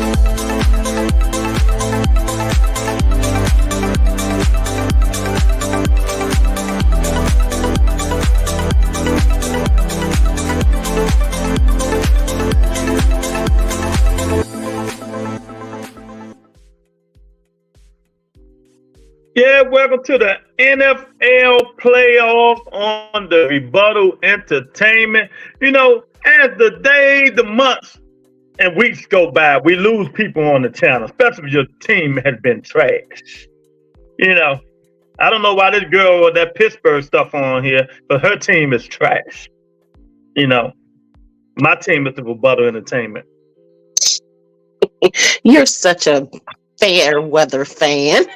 Yeah, welcome to the NFL playoff on the Rebuttal Entertainment. You know, as the days, the months, and weeks go by, we lose people on the channel, especially if your team has been trash. You know, I don't know why this girl with that Pittsburgh stuff on here, but her team is trash. You know, my team is the Rebuttal Entertainment. You're such a fair weather fan.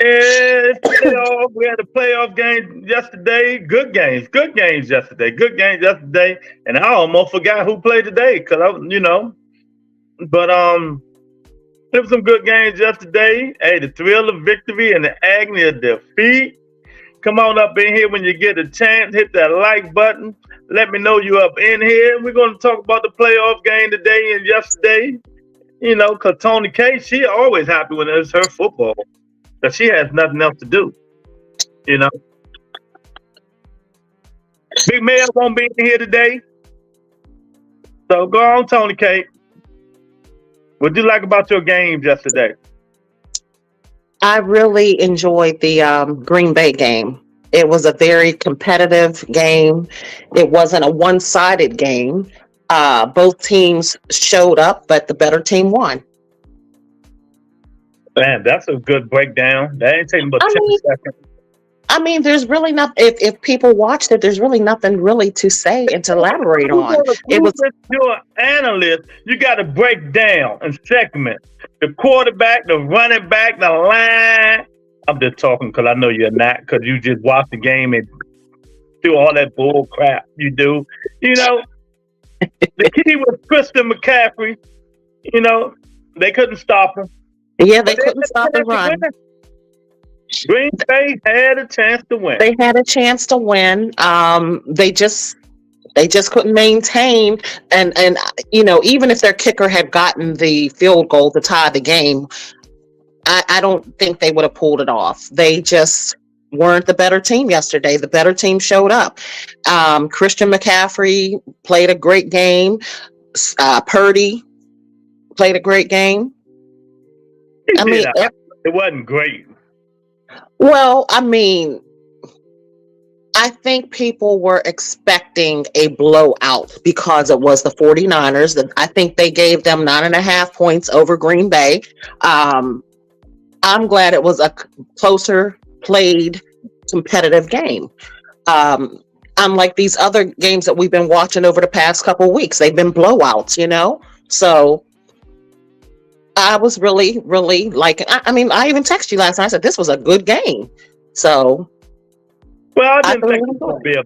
And playoff, we had a playoff game yesterday. Good games yesterday. And I almost forgot who played today because but there was some good games yesterday. Hey, the thrill of victory and the agony of defeat. Come on up in here when you get a chance. Hit that like button. Let me know you up in here. We're going to talk about the playoff game today and yesterday. You know, because Tony K, she always happy when it's her football. Because she has nothing else to do. You know. Big Mel won't be in here today. So go on, Tony K. What did you like about your games yesterday? I really enjoyed the Green Bay game. It was a very competitive game. It wasn't a one-sided game. Both teams showed up, but the better team won. Man, that's a good breakdown. That ain't taking but 10 seconds. I mean, there's really not. If people watched it, there's really nothing really to say and to elaborate on. It was. You're an analyst. You got to break down and segment the quarterback, the running back, the line. I'm just talking because I know you're not, because you just watch the game and do all that bull crap you do. You know, the key was Christian McCaffrey. You know, they couldn't stop him. Yeah, they couldn't stop the run. Green Bay had a chance to win. They had a chance to win. They just couldn't maintain. And you know, even if their kicker had gotten the field goal to tie the game, I don't think they would have pulled it off. They just weren't the better team yesterday. The better team showed up. Christian McCaffrey played a great game. Purdy played a great game. I mean, it wasn't great. Well, I mean, I think people were expecting a blowout because it was the 49ers. I think they gave them 9.5 points over Green Bay. I'm glad it was a closer played competitive game. Unlike these other games that we've been watching over the past couple of weeks, they've been blowouts, you know? So I was really, really liking. I mean, I even texted you last night. I said this was a good game. So, well, I didn't think it would be a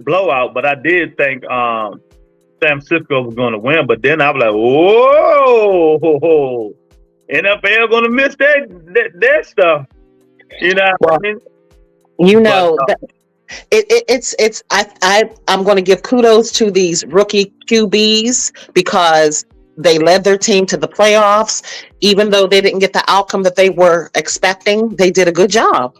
blowout, but I did think San Francisco was going to win. But then I was like, whoa, NFL going to miss that stuff. You know what I mean? You know, I'm going to give kudos to these rookie QBs because they led their team to the playoffs. Even though they didn't get the outcome that they were expecting, they did a good job.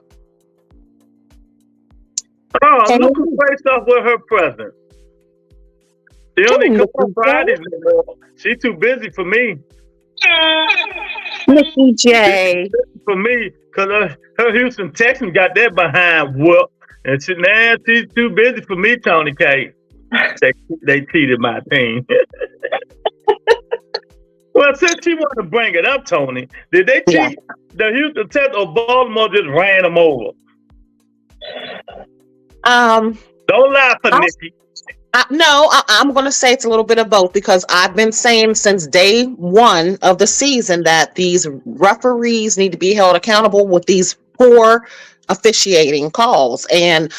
Oh, look who faced off with her present. She only comes on Fridays anymore. She's too busy for me. Nikki J. For me, because her Houston Texans got that behind whoop. And she's too busy for me, Tony K. They cheated my team. Well, since you want to bring it up, Tony, did they cheat the Houston Texans or Baltimore just ran them over? Don't lie for Nikki. No, I'm going to say it's a little bit of both because I've been saying since day one of the season that these referees need to be held accountable with these poor officiating calls. And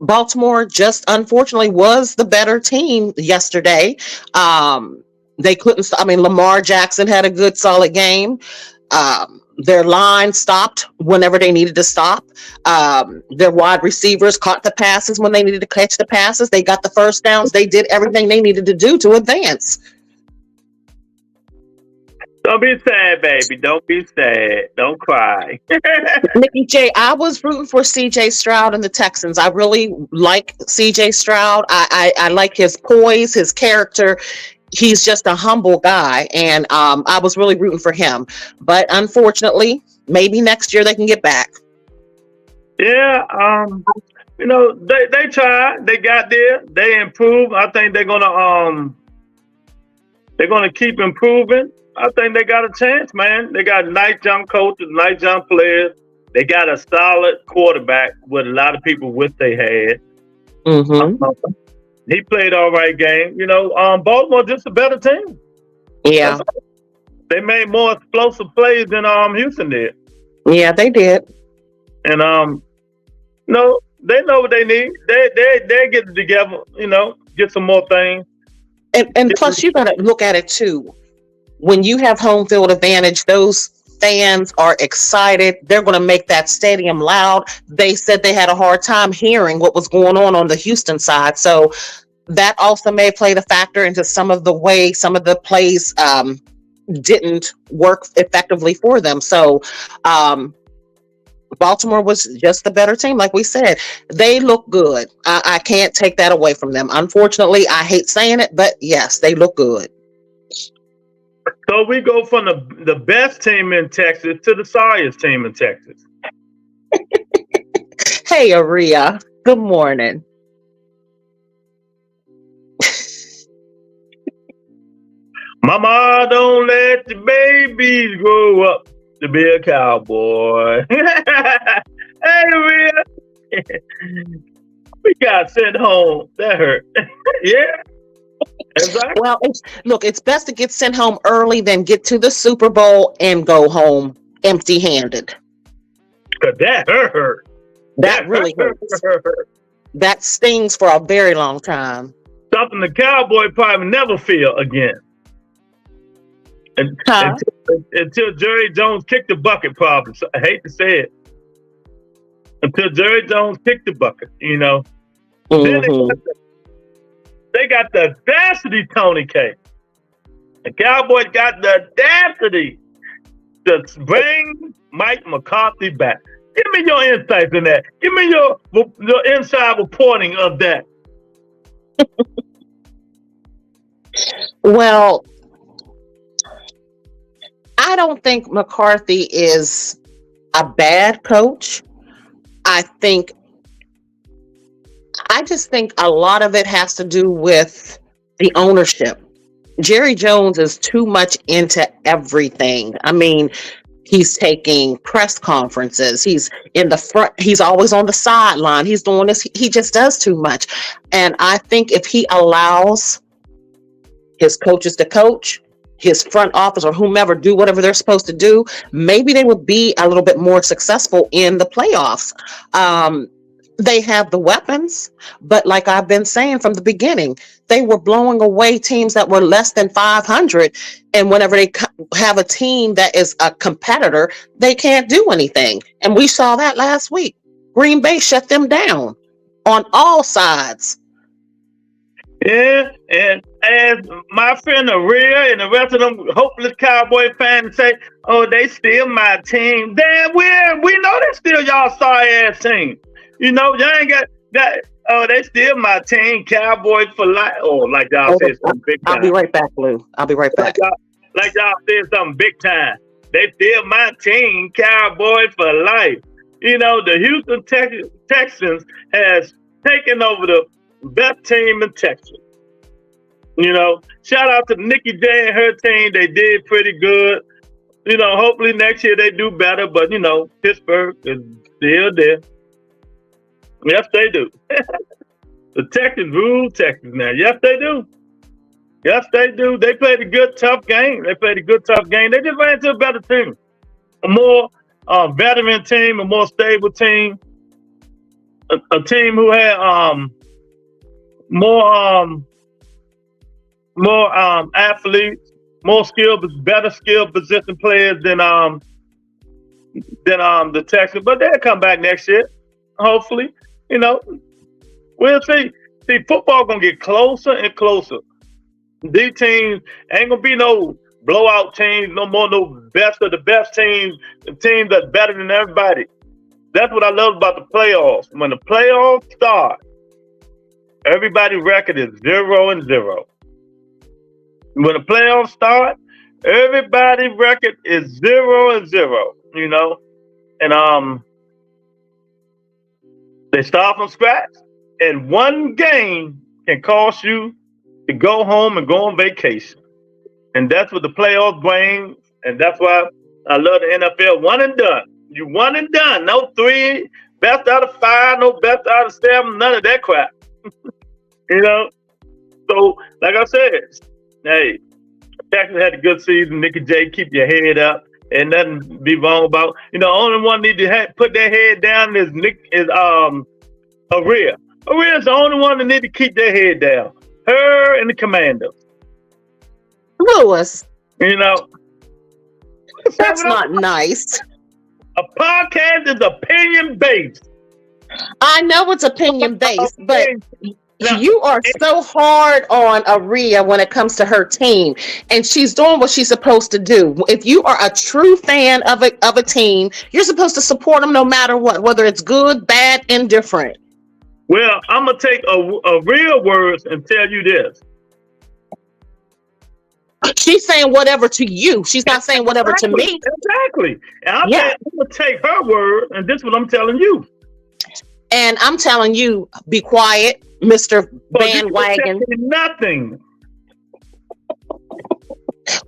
Baltimore just unfortunately was the better team yesterday. They couldn't. I mean, Lamar Jackson had a good, solid game. Their line stopped whenever they needed to stop. Their wide receivers caught the passes when they needed to catch the passes. They got the first downs. They did everything they needed to do to advance. Don't be sad, baby. Don't be sad. Don't cry. Nikki J, I was rooting for CJ Stroud and the Texans. I really like CJ Stroud. I like his poise, his character. He's just a humble guy, and I was really rooting for him. But unfortunately, maybe next year they can get back. Yeah, they tried. They got there. They improved. I think they're gonna keep improving. I think they got a chance, man. They got nice young coaches, nice young players. They got a solid quarterback, what a lot of people wish they had. Mm-hmm. He played all right game. Baltimore just a better team. Yeah. They made more explosive plays than Houston did. Yeah, they did. And no, they know what they need. They get it together, get some more things. And plus you gotta look at it too. When you have home field advantage, those fans are excited. They're going to make that stadium loud. They said they had a hard time hearing what was going on the Houston side. So that also may play the factor into some of the way some of the plays didn't work effectively for them. So Baltimore was just the better team. Like we said, they look good. I can't take that away from them. Unfortunately, I hate saying it, but yes, they look good. So we go from the best team in Texas to the sorriest team in Texas. Hey, Aria. Good morning. Mama, don't let the babies grow up to be a cowboy. Hey, Aria. We got sent home. That hurt. Yeah. Exactly. Well, it's best to get sent home early than get to the Super Bowl and go home empty-handed. Cause that hurt. That really hurts. That stings for a very long time. Something the Cowboy probably never feel again. Until Jerry Jones kicked the bucket, probably. So I hate to say it. Until Jerry Jones kicked the bucket, Mm-hmm. Then they got the audacity, Tony K. The Cowboys got the audacity to bring Mike McCarthy back. Give me your insights in that. Give me your inside reporting of that. Well, I don't think McCarthy is a bad coach. I just think a lot of it has to do with the ownership. Jerry Jones is too much into everything. I mean, he's taking press conferences. He's in the front. He's always on the sideline. He's doing this. He just does too much. And I think if he allows his coaches to coach, his front office or whomever do whatever they're supposed to do, maybe they would be a little bit more successful in the playoffs. They have the weapons, but like I've been saying from the beginning, they were blowing away teams that were less than 500. And whenever they have a team that is a competitor, they can't do anything. And we saw that last week. Green Bay shut them down on all sides. Yeah, and as my friend Aria and the rest of them hopeless Cowboy fans say, oh, they still my team. Damn, we know they still y'all sorry ass team. Y'all ain't got oh, they still my team, Cowboys for life. Oh, like y'all said something big time. I'll be right back, Lou. I'll be right back. Like y'all said something big time. They still my team, Cowboys for life. The Houston Texans has taken over the best team in Texas. Shout out to Nikki J and her team. They did pretty good. Hopefully next year they do better, but Pittsburgh is still there. Yes, they do. The Texans rule Texas now. Yes, they do. Yes, they do. They played a good, tough game. They just ran into a better team. A more veteran team, a more stable team. A team who had more athletes, better skilled position players than than the Texans, but they'll come back next year. Hopefully, you know, we'll see. See, football gonna get closer and closer. These teams ain't gonna be no blowout teams no more. No best of the best teams, the teams that's better than everybody. That's what I love about the playoffs. When the playoffs start, everybody's record is 0-0. When the playoffs start, everybody's record is 0-0. You know, and they start from scratch, and one game can cost you to go home and go on vacation. And that's what the playoffs bring, and that's why I love the NFL. One and done. You one and done. No three, best out of five, no best out of seven, none of that crap. You know? So, like I said, hey, Texas had a good season. Nicky J, keep your head up. And nothing to be wrong about. You know, only one need to put their head down is Aria. Aria's the only one that need to keep their head down. Her and the Commanders. Lewis. You know. That's not nice. A podcast is opinion based. I know it's opinion based, but you are so hard on Aria when it comes to her team, and she's doing what she's supposed to do. If you are a true fan of a team, you're supposed to support them no matter what, whether it's good, bad, indifferent. Well, I'm gonna take a real words and tell you this. She's saying whatever to you. She's not saying whatever to me. Exactly. And I'm gonna take her word, and this is what I'm telling you. And I'm telling you, be quiet, Mr. Bandwagon. Nothing.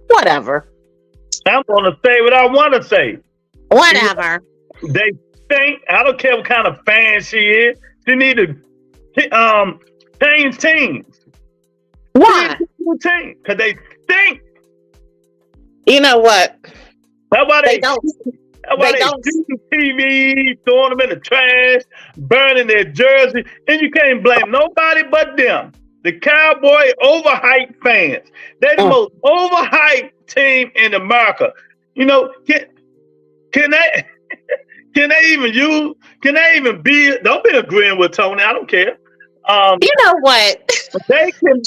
Whatever. I'm gonna say what I want to say. Whatever. They think. I don't care what kind of fan she is. She need to change teams. Why? Because they stink. You know what? That's why they don't. That's why they shooting TV, throwing them in the trash, burning their jersey, and you can't blame nobody but them. The Cowboy overhyped fans. They're the most overhyped team in America. You know, can they even be? Don't be agreeing with Tony. I don't care. You know what? They can.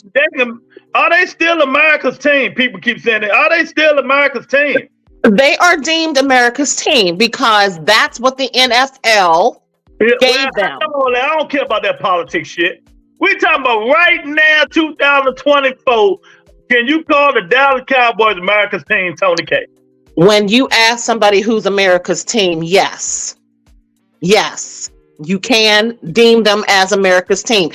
Are they still America's team? People keep saying that. Are they still America's team? They are deemed America's team because that's what the NFL gave them. I don't care about that politics shit. We're talking about right now, 2024. Can you call the Dallas Cowboys America's team, Tony K? When you ask somebody who's America's team, yes. Yes. You can deem them as America's team.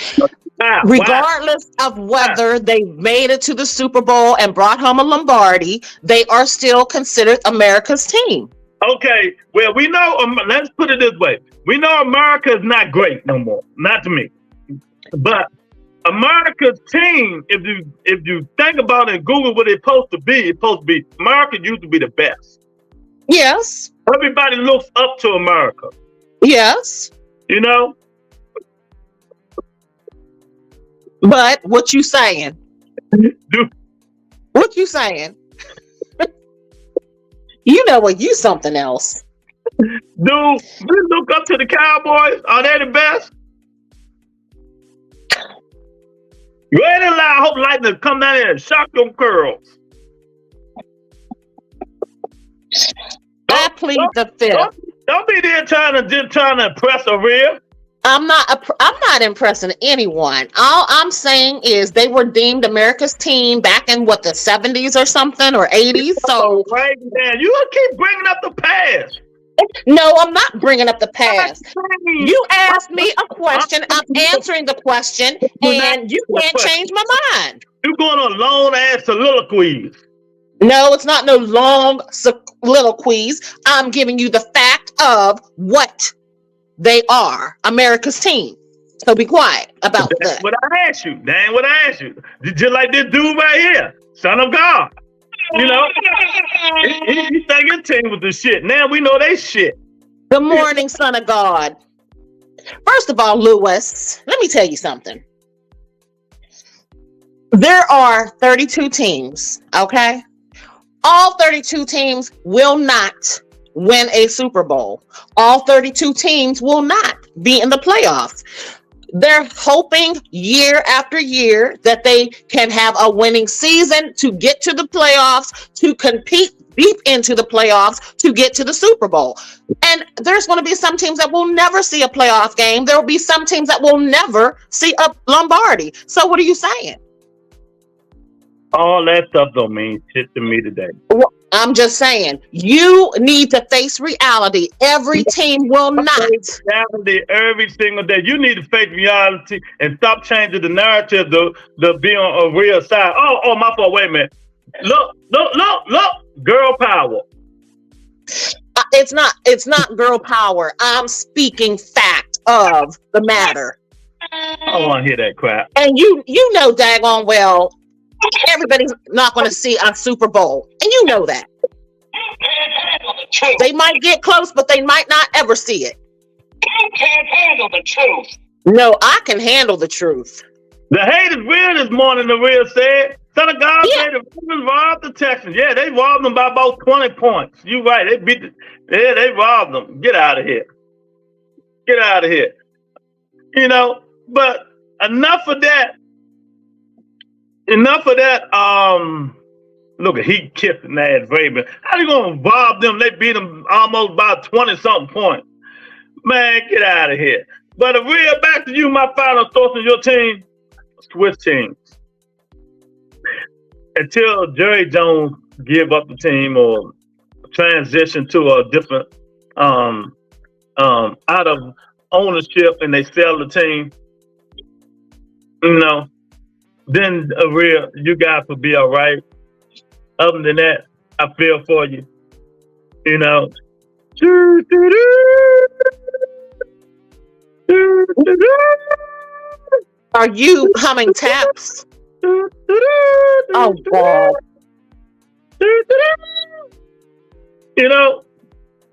Regardless of whether they made it to the Super Bowl and brought home a Lombardi, they are still considered America's team. Okay, well, we know, let's put it this way. We know America is not great no more, not to me. But America's team, if you think about it and Google what it's supposed to be, America used to be the best. Yes. Everybody looks up to America. Yes. You know? But what you saying? What you saying? You know what? You something else. Dude, we look up to the Cowboys. Are they the best? You ain't allowed Hope Lightning to come down here and shock them curls. I plead the fifth. Don't be there trying to impress a real. I'm not impressing anyone. All I'm saying is they were deemed America's team back in the 70s or something, or 80s. So right now, you keep bringing up the past. No, I'm not bringing up the past. You asked me a question. I'm answering the question, and you can't change my mind. You're going on long ass soliloquies. No, it's not no long soliloquies. I'm giving you the fact of what they are, America's team. So be quiet about that. That's what I asked you. Dang, what I asked you. Just like this dude right here, son of God. You know, he think his team was the shit. Now we know they shit. Good morning, son of God. First of all, Lewis, let me tell you something. There are 32 teams, okay? All 32 teams will not win a Super Bowl. All 32 teams will not be in the playoffs. They're hoping year after year that they can have a winning season to get to the playoffs, to compete deep into the playoffs, to get to the Super Bowl. And there's going to be some teams that will never see a playoff game. There will be some teams that will never see a Lombardi. So what are you saying? All that stuff don't mean shit to me today. Well, I'm just saying, you need to face reality. Every team will not. Reality every single day. You need to face reality and stop changing the narrative to be on a real side. Oh, my fault. Wait a minute. Look. Girl power. It's not girl power. I'm speaking fact of the matter. I don't want to hear that crap. And you know daggone well, everybody's not going to see a Super Bowl. And you know that. They might get close, but they might not ever see it. You can't handle the truth. No, I can handle the truth. The hate is real this morning, the real said. Son of God said the Ravens robbed the Texans. Yeah, they robbed them by about 20 points. You right. They robbed them. Get out of here. Get out of here. You know, but enough of that. Look at he kissing ass Ravens. How you gonna rob them? They beat them almost by 20-something points. Man, get out of here. But a real back to you, my final thoughts on your team. Switch teams. Until Jerry Jones give up the team or transition to a different out of ownership and they sell the team, you know, then you guys will be all right. Other than that, I feel for you. You know. Are you humming taps? Oh God. You know,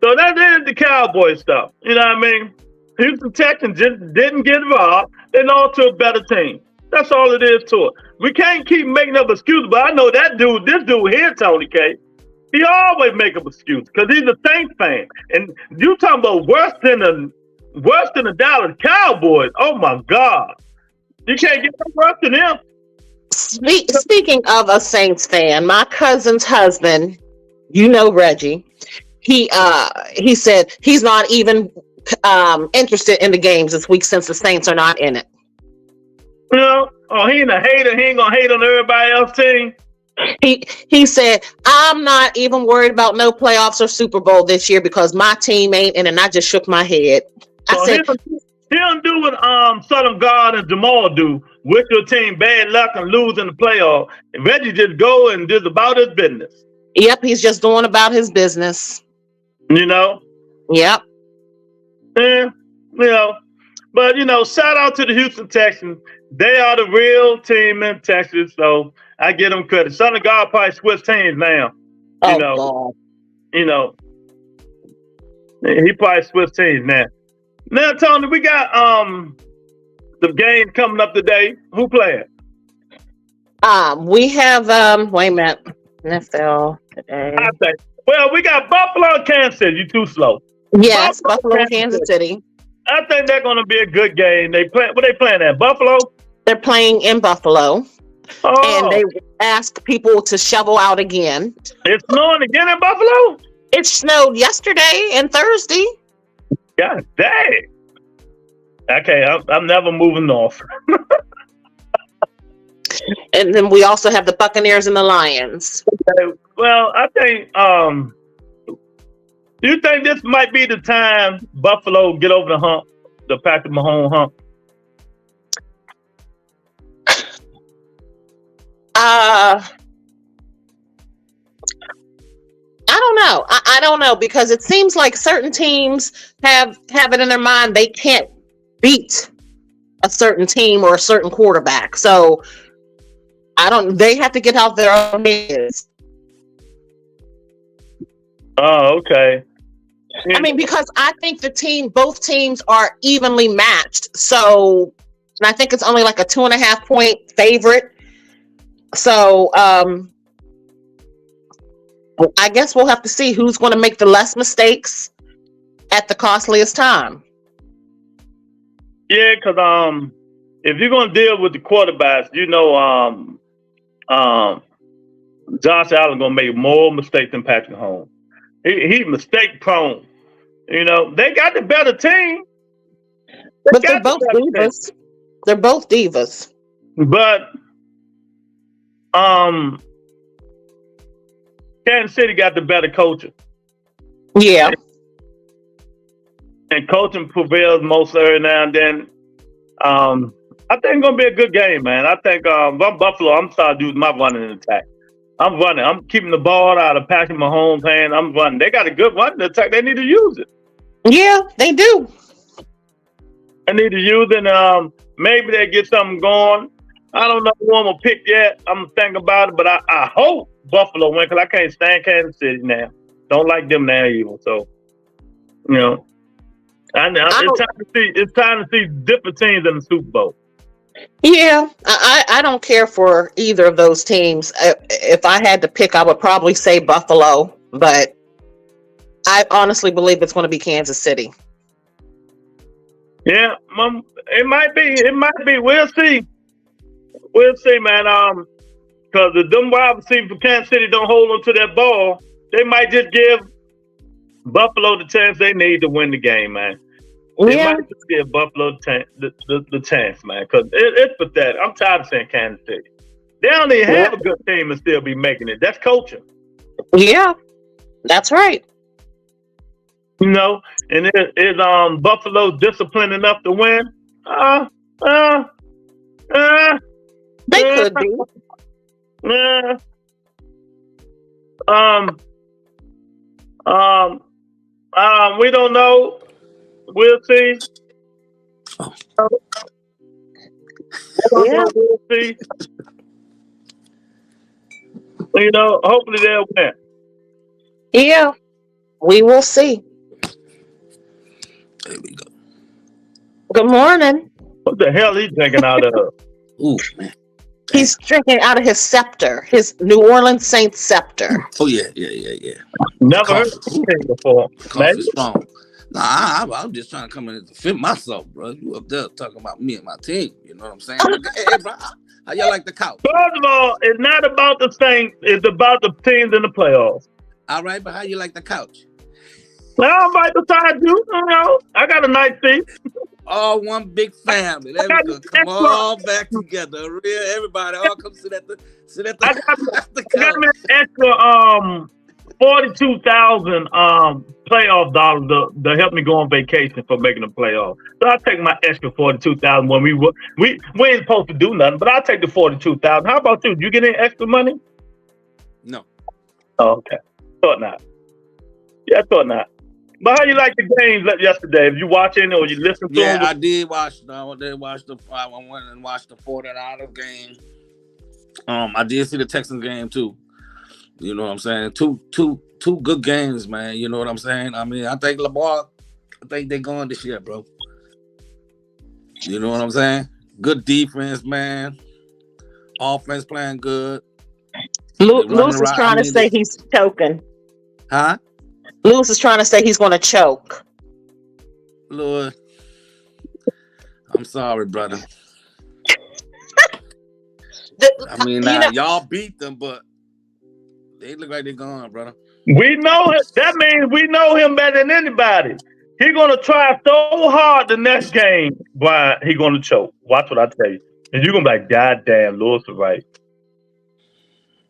so that is the Cowboy stuff. You know what I mean? Houston Texans just didn't get robbed. They lost to a better team. That's all it is to it. We can't keep making up excuses, but I know this dude here, Tony K, he always make up excuses because he's a Saints fan. And you talking about worse than the Dallas Cowboys. Oh my God. You can't get no worse than them. Speaking of a Saints fan, my cousin's husband, you know Reggie, he said he's not even interested in the games this week since the Saints are not in it. You know, he ain't a hater. He ain't gonna hate on everybody else's team. He said, I'm not even worried about no playoffs or Super Bowl this year because my team ain't in it. And I just shook my head. I said, he don't do what Southern God and Jamal do with your team, bad luck and lose in the playoff. And Reggie just go and just about his business. Yep, he's just going about his business. You know? Yep. And, you know, but, you know, shout out to the Houston Texans. They are the real team in Texas, so I give them credit. Southern God probably switched teams now. God. You know, he probably switched teams now. Now, Tony, we got the game coming up today. Who playing? We have wait a minute. NFL today. Well, we got Buffalo and Kansas City. You too slow. Yes, Buffalo and Kansas City. I think they're going to be a good game. What they playing at? Buffalo? They're playing in Buffalo. Oh. And they asked people to shovel out again. It's snowing again in Buffalo? It snowed yesterday and Thursday. God dang. Okay, I'm never moving north. And then we also have the Buccaneers and the Lions. Okay. Well, I think do you think this might be the time Buffalo get over the hump, the Patrick Mahomes hump? I don't know. I don't know because it seems like certain teams have it in their mind they can't beat a certain team or a certain quarterback. So they have to get out their own heads. Oh, okay. I mean, because I think both teams are evenly matched. So, and I think it's only like a 2.5 point favorite. So, I guess we'll have to see who's going to make the less mistakes at the costliest time. Yeah, because if you're gonna deal with the quarterbacks, Josh Allen gonna make more mistakes than Patrick Mahomes. He's mistake prone. They got the better team. But they're both divas. They're both divas. But Kansas City got the better coaching. Yeah. And coaching prevails most every now and then. I think it's gonna be a good game, man. I think if I'm Buffalo, I'm starting to use my running attack. I'm running. I'm keeping the ball out of Patrick Mahomes' hand. I'm running. They got a good running attack. They need to use it. Yeah, they do. They need to use it. And maybe they get something going. I don't know who I'm gonna pick yet. I'm thinking about it, but I hope Buffalo win because I can't stand Kansas City now. Don't like them now either. So, it's time to see different teams in the Super Bowl. Yeah, I don't care for either of those teams. If I had to pick, I would probably say Buffalo, but I honestly believe it's going to be Kansas City. Yeah, it might be. It might be. We'll see. We'll see, man. Because if them wide receivers for Kansas City don't hold on to that ball, they might just give Buffalo the chance they need to win the game, man. They might just give Buffalo the chance, man, because it's pathetic. I'm tired of saying Kansas City. They don't even have a good team and still be making it. That's coaching. Yeah, that's right. And is Buffalo disciplined enough to win? They could be. We don't know. We'll see. We'll see. Hopefully they'll win. Yeah, we will see. There we go. Good morning. What the hell he drinking out of? Ooh, man. He's drinking out of his scepter, his New Orleans Saints scepter. Oh, yeah. Never heard of this before. Coffee strong. Nah, I'm just trying to come in and defend myself, bro. You up there talking about me and my team. You know what I'm saying? Hey, bro, how y'all like the couch? First of all, it's not about the Saints. It's about the teams in the playoffs. All right, but how you like the couch? Well, I'm right beside you. I got a nice seat. All one big family. There we go. Come all back together. Everybody all come sit at the I got me an extra $42,000 playoff dollars to help me go on vacation for making the playoff. So I'll take my extra $42,000 when we ain't supposed to do nothing, but I'll take the $42,000. How about you? Did you get any extra money? No. Oh, okay. Thought not. Yeah, I thought not. But how you like the games yesterday? If you watching or you listen to them? Yeah, I did watch. I went and watched the 49ers game. I did see the Texans game too. You know what I'm saying? Two good games, man. You know what I'm saying? I mean, I think Lamar, they're going this year, bro. You know what I'm saying? Good defense, man. Offense playing good. Lewis is trying to say he's choking. Huh? Lewis is trying to say he's going to choke. Lord, I'm sorry, brother. I mean, y'all beat them, but they look like they're gone, brother. We know it. That means we know him better than anybody. He's going to try so hard the next game, but he's going to choke. Watch what I tell you. And you're going to be like, God damn, Lewis is right.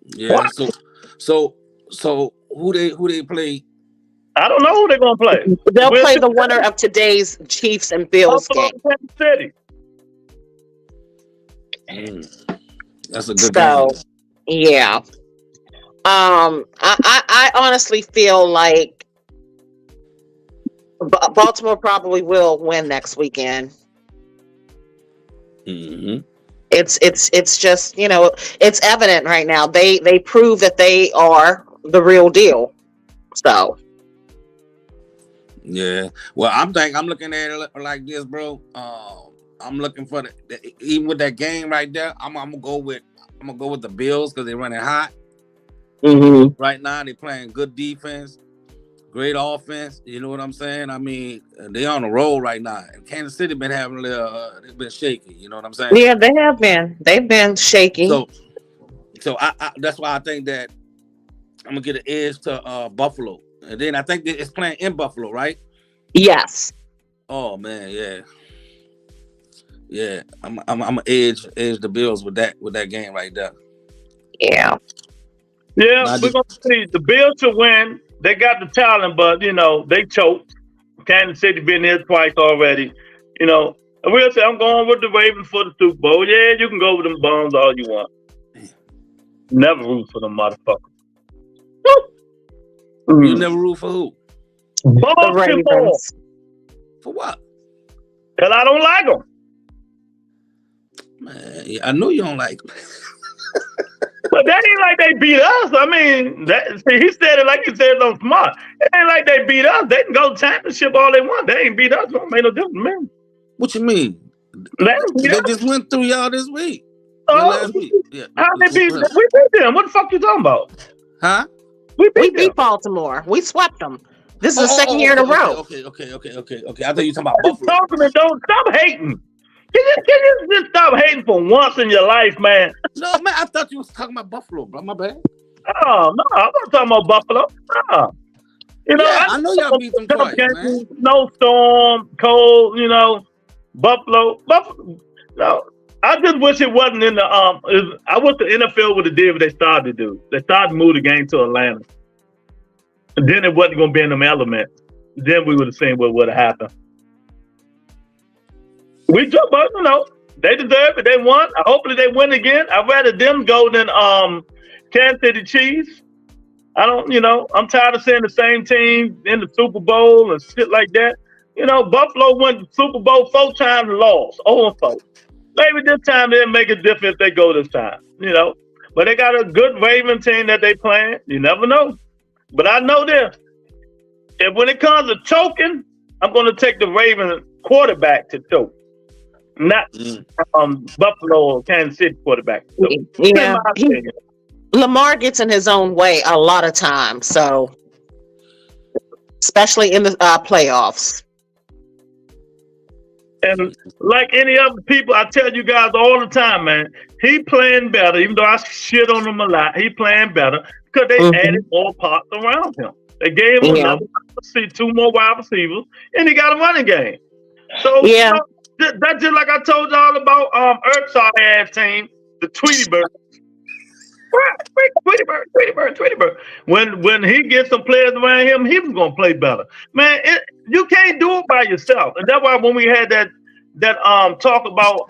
Yeah, what? So who they play? I don't know who they're going to play. They'll play the winner of today's Chiefs and Bills game. City. That's a good game. Yeah. I honestly feel like Baltimore probably will win next weekend. Mm-hmm. It's just, it's evident right now. They prove that they are the real deal. So. Yeah. Well, I'm looking at it like this, bro. I'm looking for even with that game right there. I'm gonna go with the Bills because they're running hot. Mm-hmm. Right now, they playing good defense, great offense. You know what I'm saying? I mean, they on a roll right now. And Kansas City been having a little, they've been shaky. You know what I'm saying? Yeah, they have been. They've been shaky. So I that's why I think that I'm gonna get an edge to Buffalo, and then I think that it's playing in Buffalo, right? Yes. Oh man, yeah. I'm gonna edge the Bills with that game right there. Yeah. Yeah, Now we're gonna see. The Bills should win. They got the talent, but they choked. Kansas City been here twice already. And we'll say I'm going with the Ravens for the Super Bowl. Yeah, you can go with them bums all you want. Never root for them motherfuckers. You never root for who? The Baltimore. Ravens. For what? Because I don't like them. Man, yeah, I know you don't like them. But that ain't like they beat us. I mean, he said it like he said it on smart. It ain't like they beat us. They can go championship all they want. They ain't beat us. Don't make no difference, man. What you mean? They just went through y'all this week. Last week. Yeah. How they beat? We beat them. What the fuck you talking about? Huh? We We beat them. beat Baltimore. We swept them. This is the second year in a row. Okay. I thought you were talking about Buffalo. Don't stop hating. Can you just stop hating for once in your life, man? No, man, I thought you was talking about Buffalo, bro. My bad. Oh, no, I'm not talking about Buffalo. No. I know y'all beat them twice, man. Snowstorm, cold, Buffalo. No, I just wish it wasn't in the I wish the NFL would have did what they started to do. They started to move the game to Atlanta, and then it wasn't going to be in them elements. Then we would have seen what would have happened. We just, but they deserve it. They won. Hopefully they win again. I'd rather them go than Kansas City Chiefs. I'm tired of seeing the same team in the Super Bowl and shit like that. Buffalo went to Super Bowl 4 times and lost. 0-4. Maybe this time they'll make a difference if they go this time. But they got a good Raven team that they playing. You never know. But I know this. If when it comes to choking, I'm going to take the Raven quarterback to choke. Not Buffalo or Kansas City quarterback. So, yeah, Lamar gets in his own way a lot of times. So, especially in the playoffs. And like any other people, I tell you guys all the time, man, he playing better. Even though I shit on him a lot, he playing better because they added more parts around him. They gave him another 2 more wide receivers, and he got a running game. So that's just like I told y'all about Urquhart's ass team, the Tweety Bird. Tweety Bird. When he gets some players around him, he was gonna play better. Man, you can't do it by yourself. And that's why when we had that talk about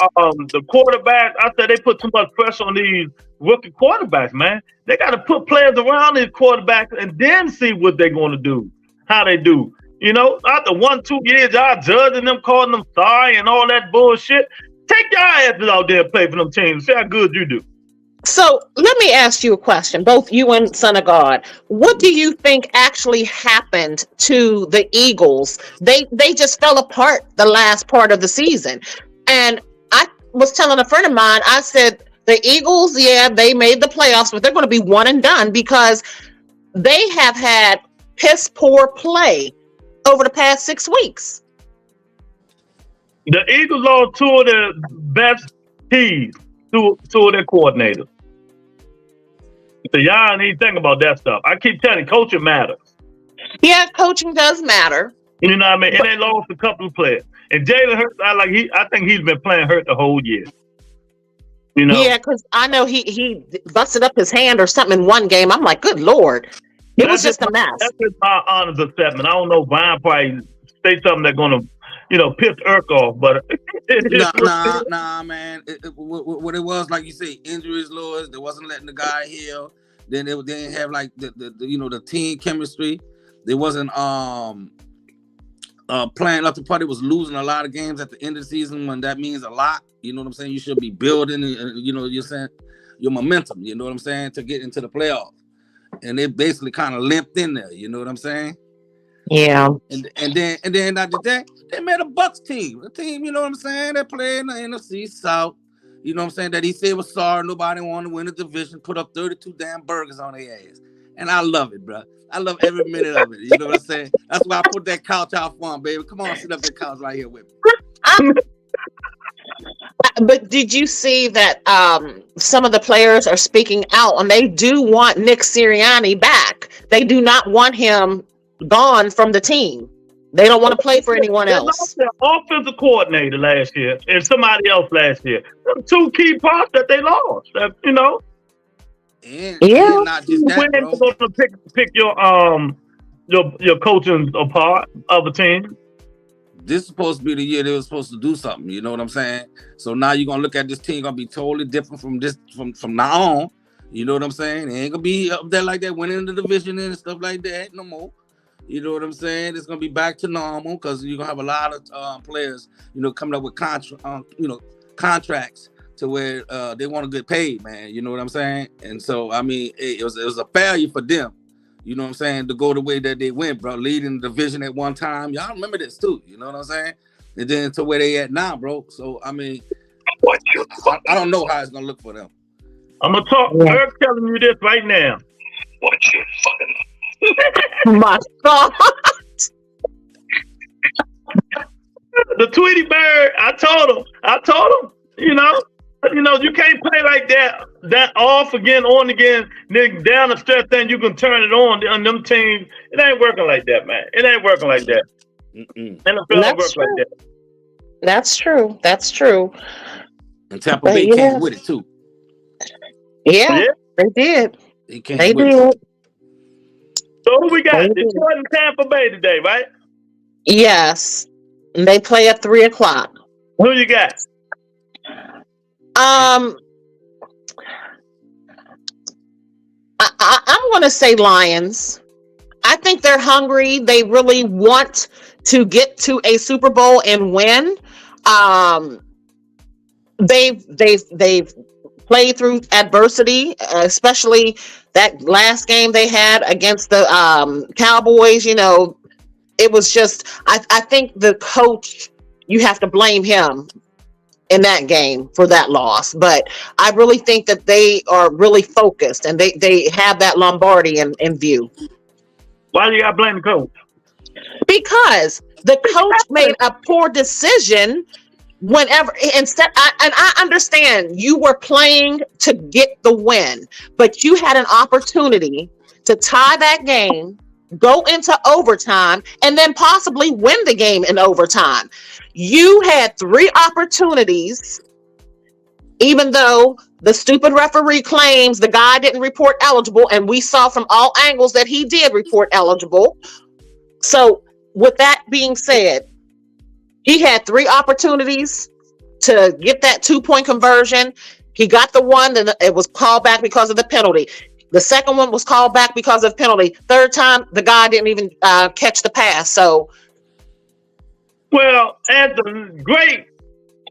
the quarterback, I said they put too much pressure on these rookie quarterbacks, man. They gotta put players around these quarterbacks and then see what they're gonna do, how they do. After 1-2 years, y'all judging them, calling them sorry and all that bullshit. Take your asses out there and play for them teams. See how good you do. So let me ask you a question, both you and Son of God. What do you think actually happened to the Eagles? They just fell apart the last part of the season. And I was telling a friend of mine, I said, the Eagles, they made the playoffs, but they're going to be one and done because they have had piss poor play over the past 6 weeks. The Eagles lost 2 of their best keys, 2 of their coordinators. So y'all need to think about that stuff. I keep telling you, coaching matters. Yeah, coaching does matter. You know what I mean? And they lost a couple of players. And Jalen Hurts, I think he's been playing hurt the whole year. Yeah, because I know he busted up his hand or something in one game. I'm like, good Lord. It was just a mess. That's just my honest assessment. I don't know if Brian probably say something that's going to, piss Irk off, but nah, man. What it was, like you say, injuries, Lewis. They wasn't letting the guy heal. Then they didn't have like the team chemistry. They wasn't playing up the party. Was losing a lot of games at the end of the season when that means a lot. You know what I'm saying? You should be building, you're saying your momentum. You know what I'm saying, to get into the playoffs. And they basically kind of limped in there. You know what I'm saying? Yeah. And then after that, they made a Bucks team. A team, you know what I'm saying? They play in the NFC South. You know what I'm saying? That he said was sorry, nobody wanted to win the division, put up 32 damn burgers on their ass. And I love it, bro. I love every minute of it. You know what I'm saying? That's why I put that couch out for him, baby. Come on, sit up that couch right here with me. But did you see that some of the players are speaking out and they do want Nick Sirianni back? They do not want him gone from the team. They don't want to play for anyone They else. lost their offensive coordinator last year and somebody else last year. Them two key parts that they lost. You know. And Yeah. not just that, When bro. you're going to pick your coaching apart of a team. This is supposed to be the year they were supposed to do something. You know what I'm saying? So now you're gonna look at this team gonna be totally different from now on. You know what I'm saying? It ain't gonna be up there like that, winning the division and stuff like that no more. You know what I'm saying? It's gonna be back to normal because you're gonna have a lot of players, you know, coming up with contracts to where they want to get paid, man. You know what I'm saying? And so I mean, it was a failure for them. You know what I'm saying? To go the way that they went, bro, leading the division at one time. Y'all remember this too. You know what I'm saying? And then to where they at now, bro. So I mean, I don't know how it's gonna look for them. I'm gonna talk. Eric telling you this right now. What you fucking. My God. The Tweety Bird. I told him. You know, you can't play like that off again, on again, then down the stretch, then you can turn it on them teams. It ain't working like that, man. It ain't working like that. NFL don't work like that. That's true. That's true. And Tampa Bay came with it too. Yeah, they did. They did. So who we got? Detroit and Tampa Bay today, right? Yes. And they play at 3:00. Who you got? I'm going to say Lions. I think they're hungry. They really want to get to a Super Bowl and win. They've played through adversity, especially that last game they had against the Cowboys. You know, it was just, I think the coach, you have to blame him in that game for that loss. But I really think that they are really focused and they have that Lombardi in view. Why do you got to blame the coach? Because the coach made a poor decision whenever I understand you were playing to get the win, but you had an opportunity to tie that game, go into overtime, and then possibly win the game in overtime. You had 3 opportunities, even though the stupid referee claims the guy didn't report eligible, and we saw from all angles that he did report eligible. So with that being said, he had 3 opportunities to get that 2-point conversion. He got the one, then it was called back because of the penalty. The second one was called back because of penalty. Third time, the guy didn't even catch the pass. So, well, as the great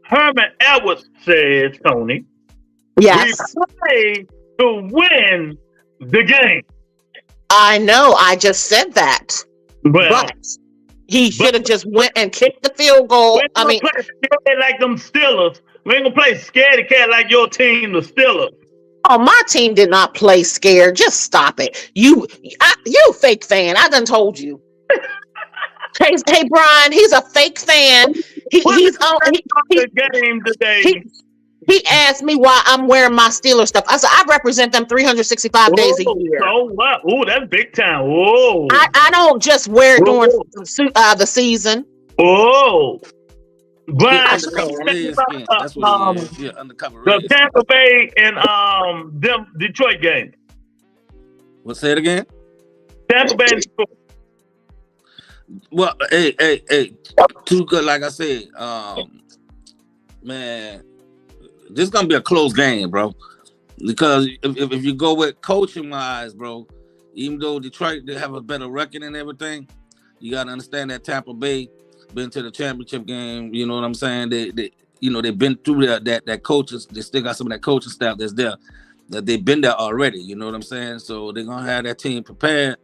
Herman Edwards says, Tony, yes, we play to win the game. I know. I just said that. Well, but he should have just went and kicked the field goal. I mean, play scared like them Steelers. We ain't gonna play scaredy cat like your team, the Steelers. Oh, my team did not play scared. Just stop it. You fake fan. I done told you. Hey, Brian, he's a fake fan. He's on the game today. He asked me why I'm wearing my Steelers stuff. I said I represent them 365 days a year. Oh, wow. Oh, that's big time. Whoa. I don't just wear it during the season. Oh. Brian, undercover that's what he is. Yeah, undercover the Tampa Bay and them Detroit game. Well, say it again. Tampa Bay and Detroit. Well, hey, too good. Like I said, man, this is gonna be a close game, bro. Because if you go with coaching wise, bro, even though Detroit they have a better record and everything, you gotta understand that Tampa Bay been to the championship game. You know what I'm saying? They've been through that coaches. They still got some of that coaching staff that's there. That they've been there already. You know what I'm saying? So they're gonna have that team prepared.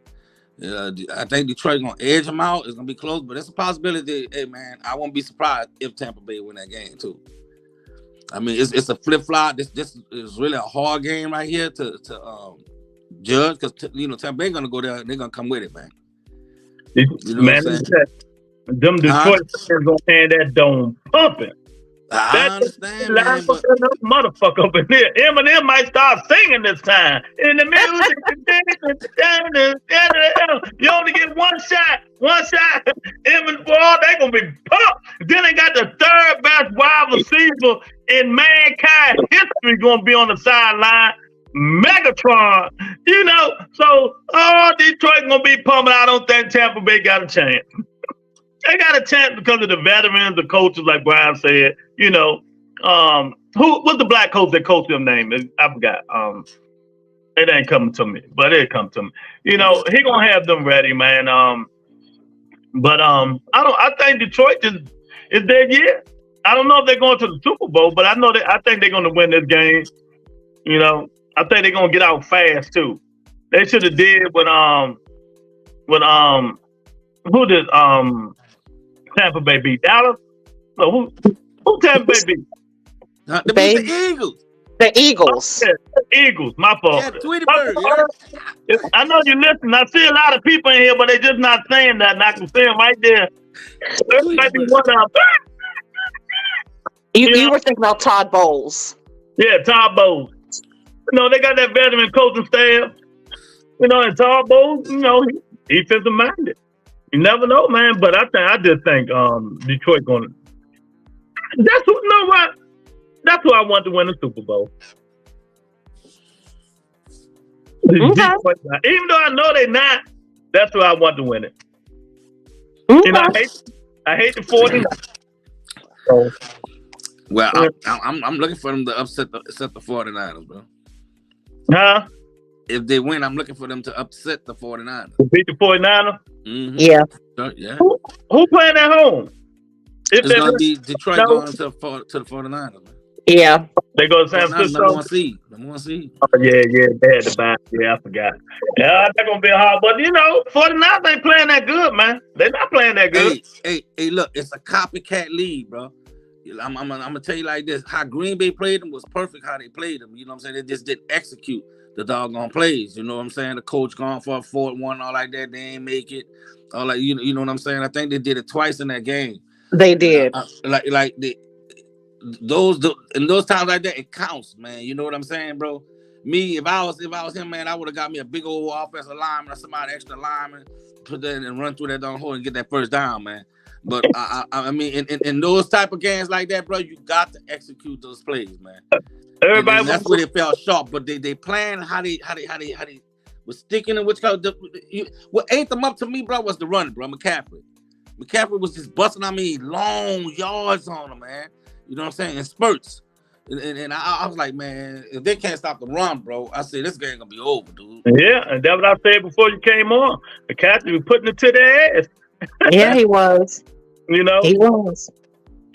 I think Detroit gonna edge them out. It's gonna be close, but it's a possibility. Hey man, I won't be surprised if Tampa Bay win that game too. I mean, it's a flip flop. This is really a hard game right here to judge because Tampa Bay gonna go there. They're gonna come with it, man. You know Man, what I'm saying? them Detroit fans gonna have that dome pumping. I understand, man. But motherfucker up in there. Eminem might start singing this time. In the music, you only get one shot. Eminem, boy, they gonna be pumped. Then they got the third best wide receiver in mankind history gonna be on the sideline. Megatron, so Detroit gonna be pumping. I don't think Tampa Bay got a chance. They got a chance because of the veterans, the coaches, like Brian said. What's the black coach that coached them name? I forgot. It ain't coming to me, but it come to me. He gonna have them ready, man. I think Detroit is their year. I don't know if they're going to the Super Bowl, but I think they're gonna win this game. I think they're gonna get out fast too. They should have did with who did Tampa Bay beat Dallas? No, who Tampa Bay beat? The Eagles. The Eagles. The Eagles. My fault. Yeah, Tweety Bird. Yeah. I know you listen. I see a lot of people in here, but they just not saying that. And I can see them right there. Maybe one of them. You were thinking about Todd Bowles. Yeah, Todd Bowles. They got that veteran coaching staff. And Todd Bowles, defensive minded. You never know, man. But I just think Detroit gonna. That's what. That's who I want to win the Super Bowl. Okay. Detroit, even though I know they're not, that's who I want to win it. Okay. I hate the 49ers. So, well, I'm looking for them to upset the 49ers, bro. Huh? If they win, I'm looking for them to upset the 49ers. To beat the 49ers? Mm-hmm. Yeah. Yeah. Who playing at home? It's going to be Detroit going to the 49ers, man. Yeah. They go to San Francisco. Number one seed. Oh, yeah, they had to buy. Yeah, I forgot. Yeah, that's going to be hard. But, 49ers ain't playing that good, man. They're not playing that good. Hey, look, it's a copycat league, bro. I'm going to tell you like this. How Green Bay played them was perfect how they played them. You know what I'm saying? They just didn't execute the doggone plays. You know what I'm saying? The coach gone for a 4-1, all like that. They ain't make it. All like, you know what I'm saying? I think they did it twice in that game. They did. In those times like that, it counts, man. You know what I'm saying, bro? Me, if I was him, man, I would have got me a big old offensive lineman or somebody extra lineman, put that and run through that down hole and get that first down, man. But I mean, in those type of games like that, bro, you got to execute those plays, man. Everybody, and that's where they fell short. But they plan how they was sticking in which color. What ate them up to me, bro, was the run, bro. McCaffrey was just busting long yards on him, man. You know what I'm saying? In spurts. And I was like, man, if they can't stop the run, bro, I said this game gonna be over, dude. Yeah, and that's what I said before you came on. McCaffrey was putting it to their ass. Yeah, he was. He was.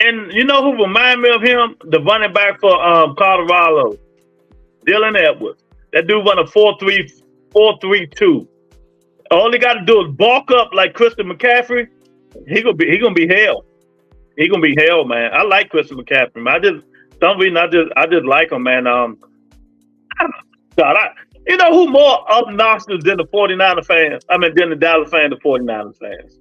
And who remind me of him? The running back for Colorado, Dylan Edwards. That dude run a 4.32. All he got to do is bulk up like Christian McCaffrey. He gonna be hell. He gonna be hell, man. I like Christian McCaffrey, man. I just like him, man. God, who more obnoxious than the 49er fans? I mean, than the Dallas fans, the 49er fans.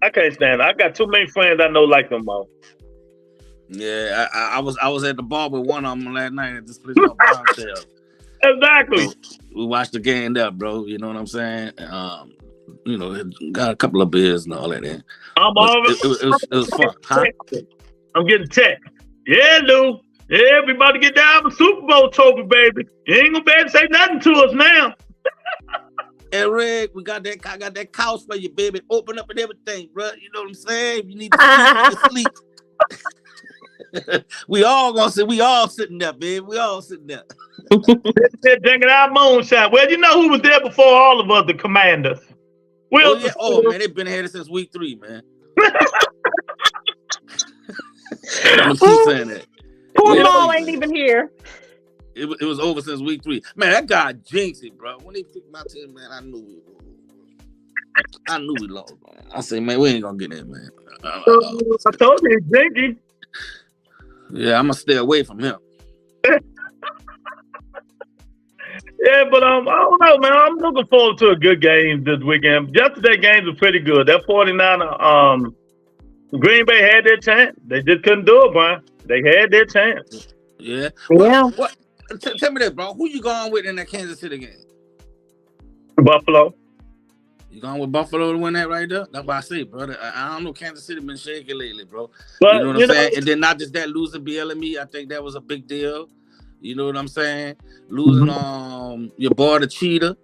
I can't stand it. I got too many friends I know like them, man. Yeah, I was at the bar with one of them last night at this place called Bombshell. Exactly. So we watched the game there, bro. You know what I'm saying? Got a couple of beers and all that in. It was fun. Huh? I'm getting text. Yeah, Lou. Yeah, everybody get down for Super Bowl trophy, baby. You ain't gonna be able to say nothing to us now. Eric, I got that couch for you, baby. Open up and everything, bro. You know what I'm saying? If you need to sleep. We all sitting there, baby. We all sitting there. They're drinking our moonshine. Well, who was there before all of us, the Commanders. Man, they've been here since week 3, man. I'm gonna keep saying that. Poor Maul ain't even here. It was over since week 3. Man, that guy jinxed it, bro. When he picked my team, man, I knew we lost, man. I said, man, we ain't gonna get in, man. I told you, he's jinky. Yeah, I'm gonna stay away from him. Yeah, but I don't know, man. I'm looking forward to a good game this weekend. Yesterday's games were pretty good. That 49er, Green Bay had their chance. They just couldn't do it, Brian. They had their chance. Yeah. Yeah. What? Tell me that, bro. Who you going with in that Kansas City game? Buffalo. You going with Buffalo to win that right there? That's what I say, brother. I don't know. Kansas City been shaking lately, bro. But, you know what I'm saying? And then not just that, losing BLME, I think that was a big deal. You know what I'm saying? Losing your boy the Cheetah.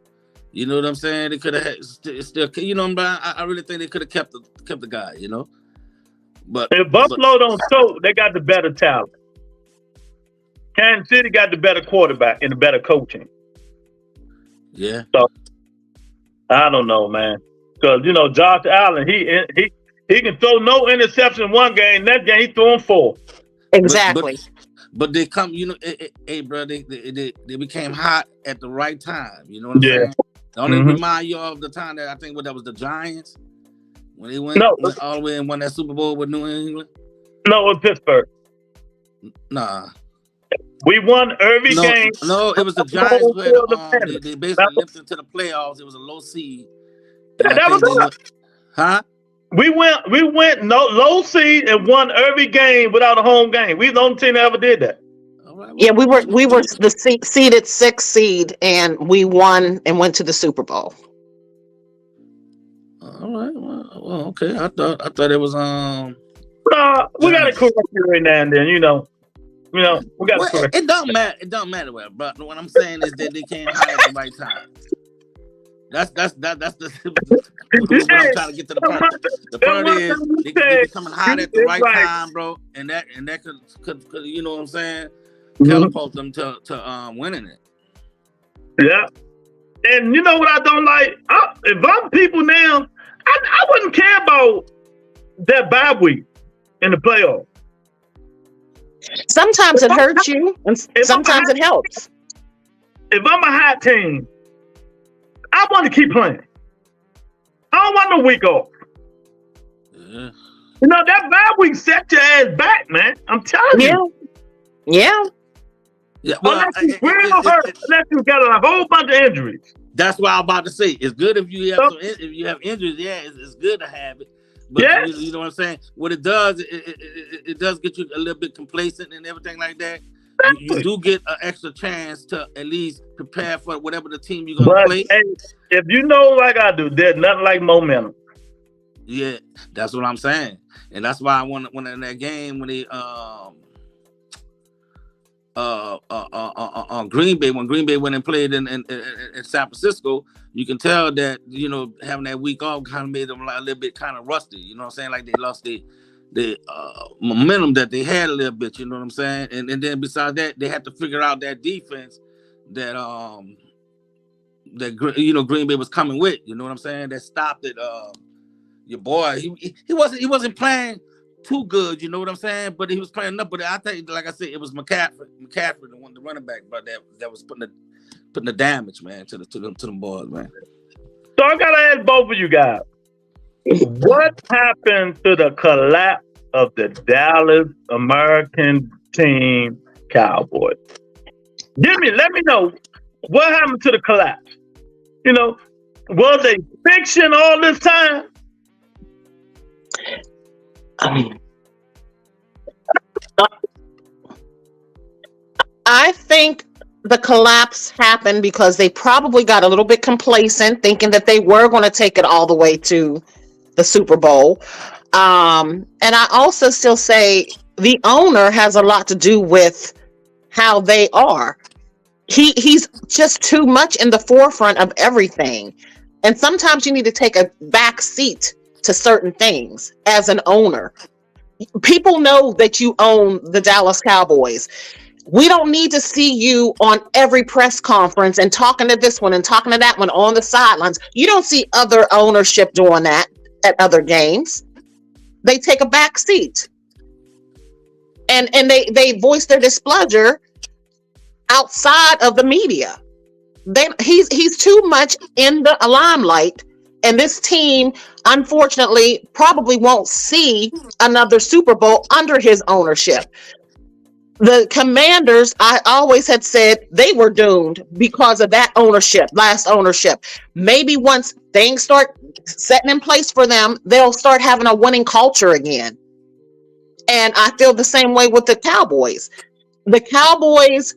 You know what I'm saying? They could have still, you know, I really think they could have kept the guy. You know, but if Buffalo don't choke, they got the better talent. Kansas City got the better quarterback and the better coaching. Yeah. So I don't know, man. Because you know Josh Allen, he can throw no interception one game. That game he throwing 4. Exactly. But they come, you know, hey, bro, they became hot at the right time. You know what I'm saying? Don't it remind you of the time that I think that was the Giants when they went all the way and won that Super Bowl with New England? No, it was Pittsburgh. Nah. We won every game. No, it was the Giants where they basically limped into the playoffs. It was a low seed. Yeah, that was it. Huh? We went low seed and won every game without a home game. We the only team that ever did that. All right, well, yeah, we were the seeded 6th seed, and we won and went to the Super Bowl. All right, well, okay. I thought it was we got to correct you right now and then, you know. We got to correct. It don't matter. It don't matter, but what I'm saying is that they came high at the right time. That's what I'm trying to get to the point. The point is they coming hot at the right time, bro, and that could you know what I'm saying, catapult them to winning it. Yeah, and you know what I don't like? If I'm people now, I wouldn't care about that bye week in the playoffs. Sometimes it hurts you, and sometimes it helps. If I'm a hot team, I want to keep playing. I don't want no week off. Yeah. You know, that bye week set your ass back, man. I'm telling you. Yeah. Well, unless you got a whole bunch of injuries. That's what I'm about to say. It's good if you have injuries. Yeah, it's good to have it. But you know what I'm saying? What it does, it does get you a little bit complacent and everything like that. You do get an extra chance to at least prepare for whatever the team you're gonna play. Hey, if you know like I do, there's nothing like momentum. Yeah, that's what I'm saying, and that's why I won in that game when they Green Bay, when Green Bay went and played in San Francisco, you can tell that, you know, having that week off kind of made them a little bit kind of rusty. You know what I'm saying? Like they lost the momentum that they had a little bit. You know what I'm saying? And then besides that, they had to figure out that defense that Green Bay was coming with. You know what I'm saying? That stopped it. Your boy, he wasn't playing too good, you know what I'm saying? But he was playing enough. But I think, like I said, it was McCaffrey, the running back, but that was putting the damage, man, to them boys, man. So I gotta ask both of you guys, what happened to the collapse of the Dallas American team Cowboys? Let me know what happened to the collapse. You know, was they fiction all this time? I think the collapse happened because they probably got a little bit complacent, thinking that they were going to take it all the way to the Super Bowl. And I also still say the owner has a lot to do with how they are. He's just too much in the forefront of everything. And sometimes you need to take a back seat to certain things as an owner. People know that you own the Dallas Cowboys. We don't need to see you on every press conference and talking to this one and talking to that one on the sidelines. You don't see other ownership doing that at other games. They take a back seat. And they voice their displeasure outside of the media. He's too much in the limelight And this team, unfortunately, probably won't see another Super Bowl under his ownership. The Commanders, I always had said they were doomed because of that ownership, last ownership. Maybe once things start setting in place for them, they'll start having a winning culture again. And I feel the same way with the Cowboys. The Cowboys,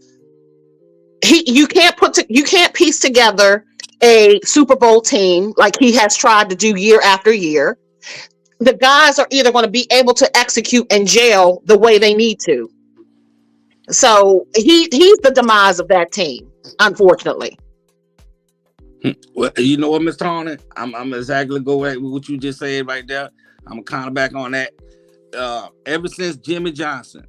you can't piece together a Super Bowl team like he has tried to do year after year. The guys are either going to be able to execute and gel the way they need to. So he's the demise of that team, unfortunately. Well, you know what, Mr. Tony? I'm exactly go back with what you just said right there. I'm kind of back on that. Ever since Jimmy Johnson,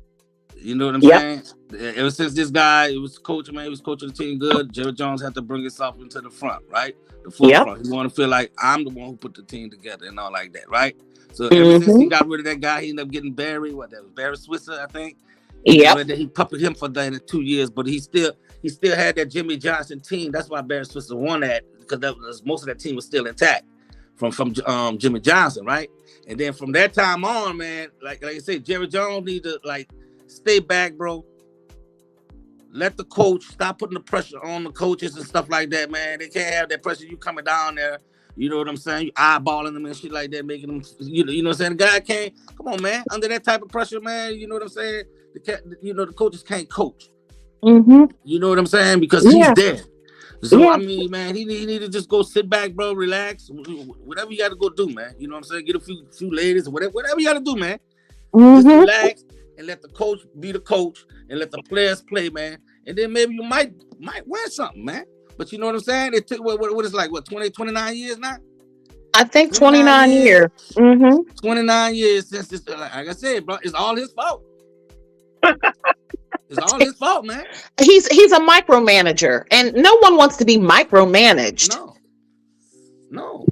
you know what I'm saying? Ever since this guy, he was coaching the team good. Jerry Jones had to bring himself into the front, right? The forefront. He want to feel like I'm the one who put the team together and all like that, right? So ever since he got rid of that guy, he ended up getting Barry. What that was Barry Switzer, I think. Yeah. He puppeted him for that 2 years, but he still had that Jimmy Johnson team. That's why Barry Switzer won that, because most of that team was still intact from Jimmy Johnson, right? And then from that time on, man, like I said, Jerry Jones need to stay back, bro. Let the coach stop putting the pressure on the coaches and stuff like that, man. They can't have that pressure. You coming down there, you know what I'm saying? You eyeballing them and shit like that, making them, you know what I'm saying? The guy can't. Come on, man. Under that type of pressure, man, you know what I'm saying? The coaches can't coach. You know what I'm saying? Because he's there. So I mean, man, he need to just go sit back, bro, relax, whatever you got to go do, man. You know what I'm saying? Get a few ladies, whatever you got to do, man. Just relax and let the coach be the coach and let the players play, man. And then maybe you might win something, man. But you know what I'm saying? It took what is like 29 years now? I think 29 years. 29 years since this. Like I said, bro, it's all his fault. It's all his fault, man. He's a micromanager, and no one wants to be micromanaged. No.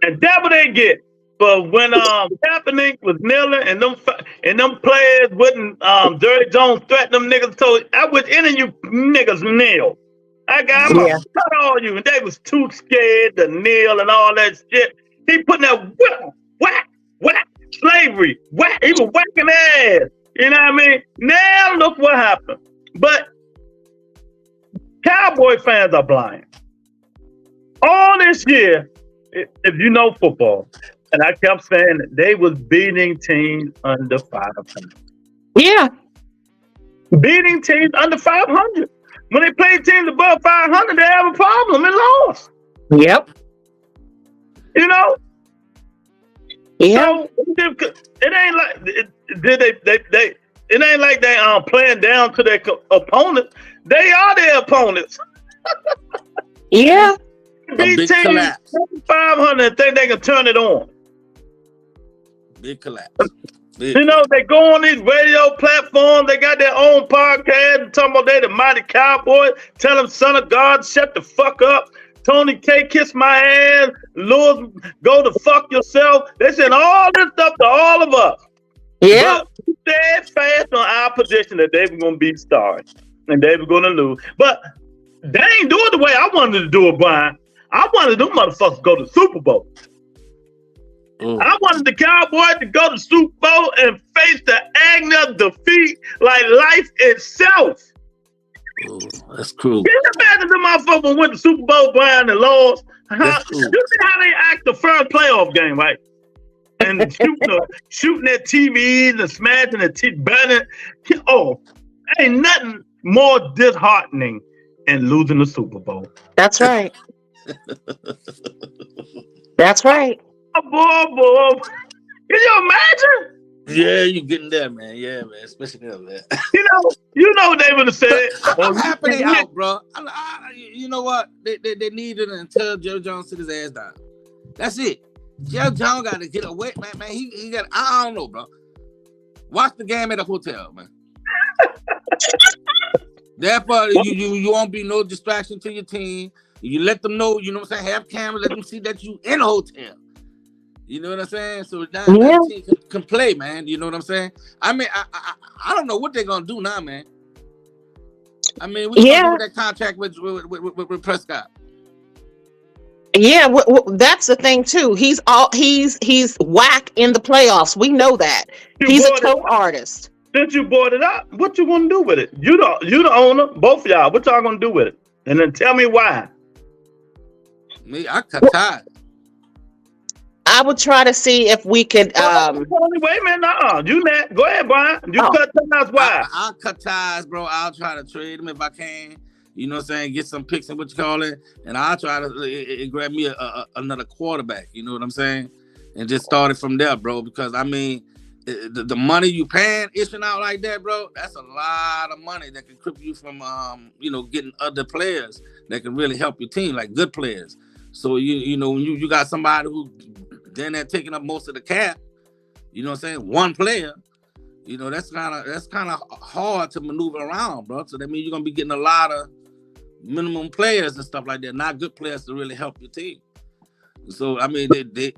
And that's what they get. But when Kaepernick was kneeling and them players wouldn't Jerry Jones threaten them niggas, so I wish any of you niggas kneel. I'm gonna cut all you, and they was too scared to kneel and all that shit. He putting that whack, slavery, whack. He was whacking ass. You know what I mean? Now look what happened. But Cowboy fans are blind. All this year, if you know football, and I kept saying that they was beating teams under 500. Yeah. Beating teams under 500. When they play teams above 500, they have a problem and lost. Yep. You know? Yeah. So it ain't like it ain't like they playing down to their opponents. They are their opponents. Yeah. Beat teams 500 and think they can turn it on. Big collapse. You know, they go on these radio platforms. They got their own podcast talking about they the mighty Cowboys. Tell them, son of God, shut the fuck up. Tony K, kiss my ass. Lewis, go to fuck yourself. They said all this stuff to all of us. Yeah. But steadfast on our position that they were going to be stars and they were going to lose. But they ain't do it the way I wanted to do it, Brian. I wanted them motherfuckers to go to the Super Bowl. I wanted the Cowboys to go to the Super Bowl and face the agony of defeat like life itself. Oh, that's cool. Can you imagine the motherfuckers went to Super Bowl, Brian, and lost? You see how they act the first playoff game, right? And shooting their TVs and smashing their TV, burning. Oh, ain't nothing more disheartening than losing the Super Bowl. That's right. That's right. Oh, boy. Can you imagine? Yeah, you getting there, man. Yeah, man. Especially them, man. You know what they would have said. I'm happy they out, bro. You know what? They needed until Jerry Jones sit his ass down. That's it. Jerry Jones got to get away, man. He got. I don't know, bro. Watch the game at a hotel, man. Therefore, you won't be no distraction to your team. You let them know, you know what I'm saying? Have cameras, let them see that you in a hotel. You know what I'm saying? So now that team can play, man. You know what I'm saying? I mean, I don't know what they're gonna do now, man. I mean, we gonna do that contract with Prescott. Yeah, that's the thing too. He's whack in the playoffs. We know that. He's a choke artist. Since you brought it up, what you gonna do with it? You the owner, both of y'all. What y'all gonna do with it? And then tell me why. Me, I cut ties. I would try to see if we could. Wait a minute, no, you not. Go ahead, Brian. You cut ties. Why? I'll cut ties, bro. I'll try to trade him if I can. You know what I'm saying? Get some picks and what you call it, and I'll try to grab me another quarterback. You know what I'm saying? And just start it from there, bro. Because I mean, the money you paying ishing out like that, bro, that's a lot of money that can cripple you from getting other players that can really help your team, like good players. So you know when you got somebody who then they're taking up most of the cap, you know what I'm saying? One player, you know, that's kind of hard to maneuver around, bro. So that means you're gonna be getting a lot of minimum players and stuff like that, not good players to really help your team. So I mean, they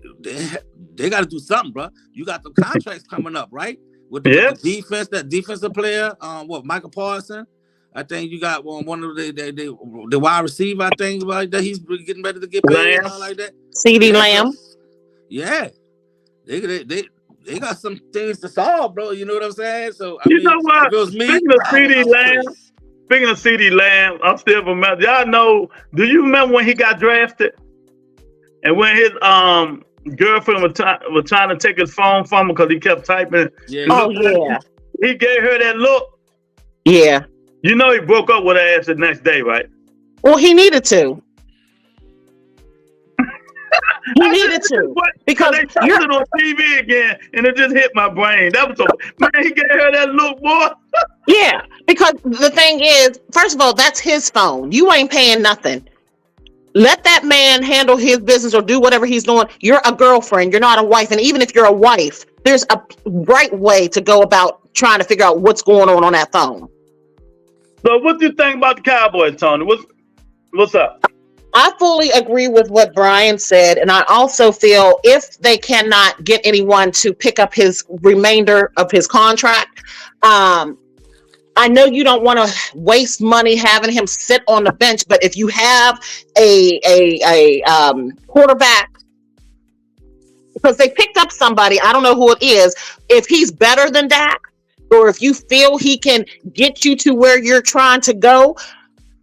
got to do something, bro. You got the contracts coming up, right? With the defense, that defensive player, Michael Parsons. I think you got one of the wide receiver. I think like that he's getting ready to get paid and all like that. CD Lamb. Yeah, they got some things to solve, bro. You know what I'm saying? So I you mean, know what? If it was me, Speaking of CD Lamb, I'm still remember. Y'all know? Do you remember when he got drafted? And when his girlfriend was trying to take his phone from him because he kept typing. Yeah. Oh yeah. He gave her that look. Yeah. You know he broke up with her ass the next day, right? Well, he needed to. He needed to because they showed it on TV again, and it just hit my brain. That was man. He gave her that look, boy. Yeah, because the thing is, first of all, that's his phone. You ain't paying nothing. Let that man handle his business or do whatever he's doing. You're a girlfriend. You're not a wife. And even if you're a wife, there's a right way to go about trying to figure out what's going on that phone. So what do you think about the Cowboys, Tony? What's up? I fully agree with what Brian said. And I also feel if they cannot get anyone to pick up his remainder of his contract, I know you don't want to waste money having him sit on the bench, but if you have a quarterback, because they picked up somebody, I don't know who it is, if he's better than Dak, or if you feel he can get you to where you're trying to go,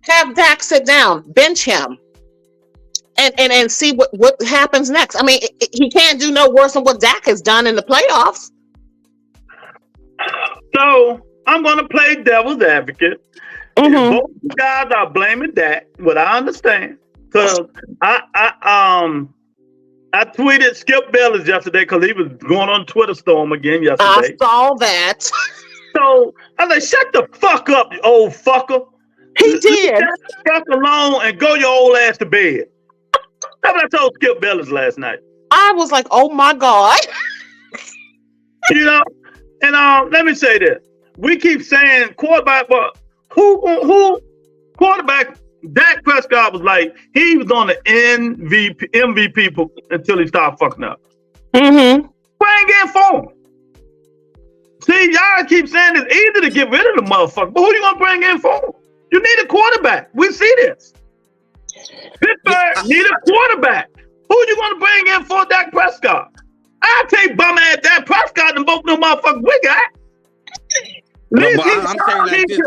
have Dak sit down, bench him, and see what happens next. I mean, he can't do no worse than what Dak has done in the playoffs. So I'm going to play devil's advocate. Mm-hmm. Both guys are blaming Dak, what I understand. Because I tweeted Skip Bayless yesterday because he was going on Twitter storm again yesterday. I saw that. So I was like, shut the fuck up, you old fucker. He did. Shut the fuck alone and go your old ass to bed. That's what I told Skip Bayless last night. I was like, oh my God. You know, and let me say this. We keep saying quarterback, but who quarterback? Dak Prescott was like, he was on the MVP until he started fucking up. Mm-hmm. Bring in for him. See, y'all keep saying it's easy to get rid of the motherfucker, but who you gonna bring in for him? You need a quarterback. We see this. Pittsburgh need a quarterback. Who you gonna bring in for Dak Prescott? I'll take bum ass Dak Prescott and both them motherfuckers we got. I'm saying like this.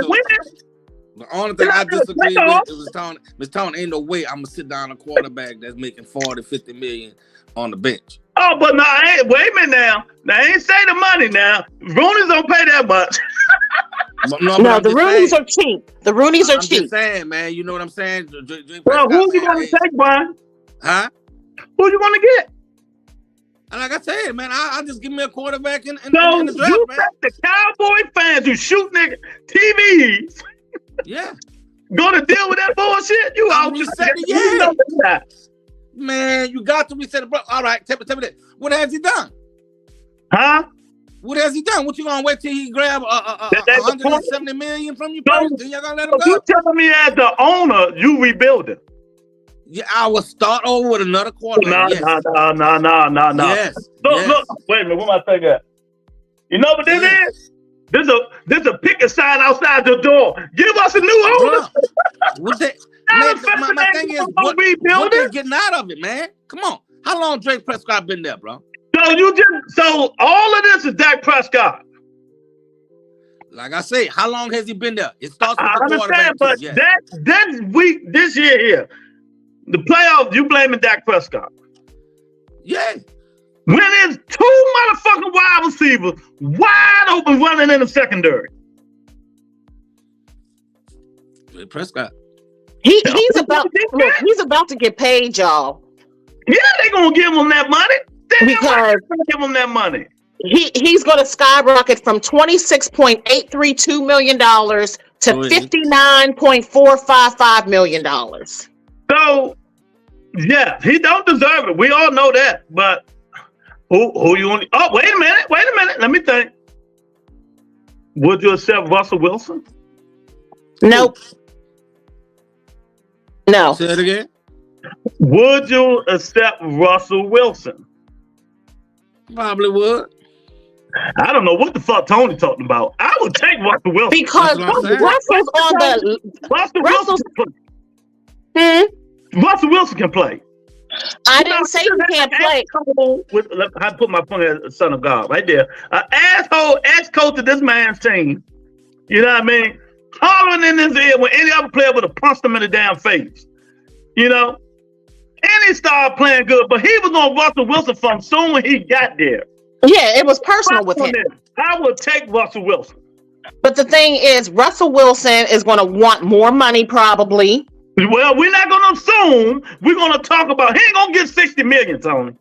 The only thing I disagree with is Ms. Tony, ain't no way I'm gonna sit down a quarterback that's making 40, 50 million on the bench. Oh, but no, wait a minute now. Now, I ain't say the money now. Rooney's don't pay that much. No, the Roonies are cheap. The Roonies are cheap. I'm just saying, man. You know what I'm saying? Well, who you gonna take, Brian? Huh? Who you gonna get? And like I said, man, I just give me a quarterback in So the draft, you man. the Cowboy fans who shoot nigga TVs. Yeah. Gonna deal with that bullshit? You I'm out just saying, yeah. Man, you got to reset it, bro. All right, tell me that. What has he done? Huh? What has he done? What you gonna wait till he grab 170 million from you first? Then y'all gonna let him go? You telling me as the owner, you rebuilding? Yeah, I will start over with another quarterback. No. Yes. Look. Wait a minute. What am I thinking? You know what this is? This a picket sign outside the door. Give us a new owner. What they, I manifesting my thing is, what they getting out of it, man? Come on. How long Drake Prescott been there, bro? So all of this is Dak Prescott. Like I say, how long has he been there? It starts with I the understand, quarterback. but this year here, the playoffs, you blaming Dak Prescott. Yeah. When it's two motherfucking wide receivers wide open running in the secondary. Drake Prescott. He's about to get paid, y'all. Yeah, they're gonna give him that money. Because gonna give him that money. He's gonna skyrocket from $26.832 million to $59.455 million. So yeah, he don't deserve it. We all know that. But who you want? Oh, wait a minute. Let me think. Would you accept Russell Wilson? Nope. No. Say it again. Would you accept Russell Wilson? Probably would. I don't know what the fuck Tony talking about. I would take Russell Wilson because Russell's on the Russell Wilson can play. I didn't say he can't play. I put my phone as son of God right there. An asshole ex-coach of this man's team. You know what I mean? Hollering in his ear when any other player would have punched him in the damn face. You know? And he started playing good, but he was on Russell Wilson from soon when he got there. Yeah, it was personal with him. I would take Russell Wilson. But the thing is, Russell Wilson is going to want more money probably. Well, we're not going to assume. We're going to talk about, he ain't going to get 60 million, Tony.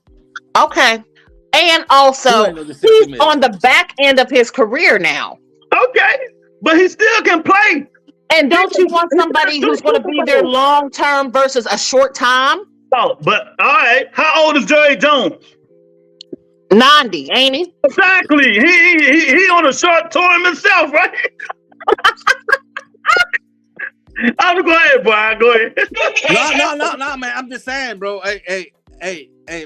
Okay. And also, he's on the back end of his career now. Okay. But he still can play. And don't you want somebody who's going to be there long term versus a short time? Oh, but all right. How old is Jerry Jones? 90, ain't he? Exactly. He on a short tour himself, right? I'm go ahead, Brian. Go ahead. No, man. I'm just saying, bro. Hey,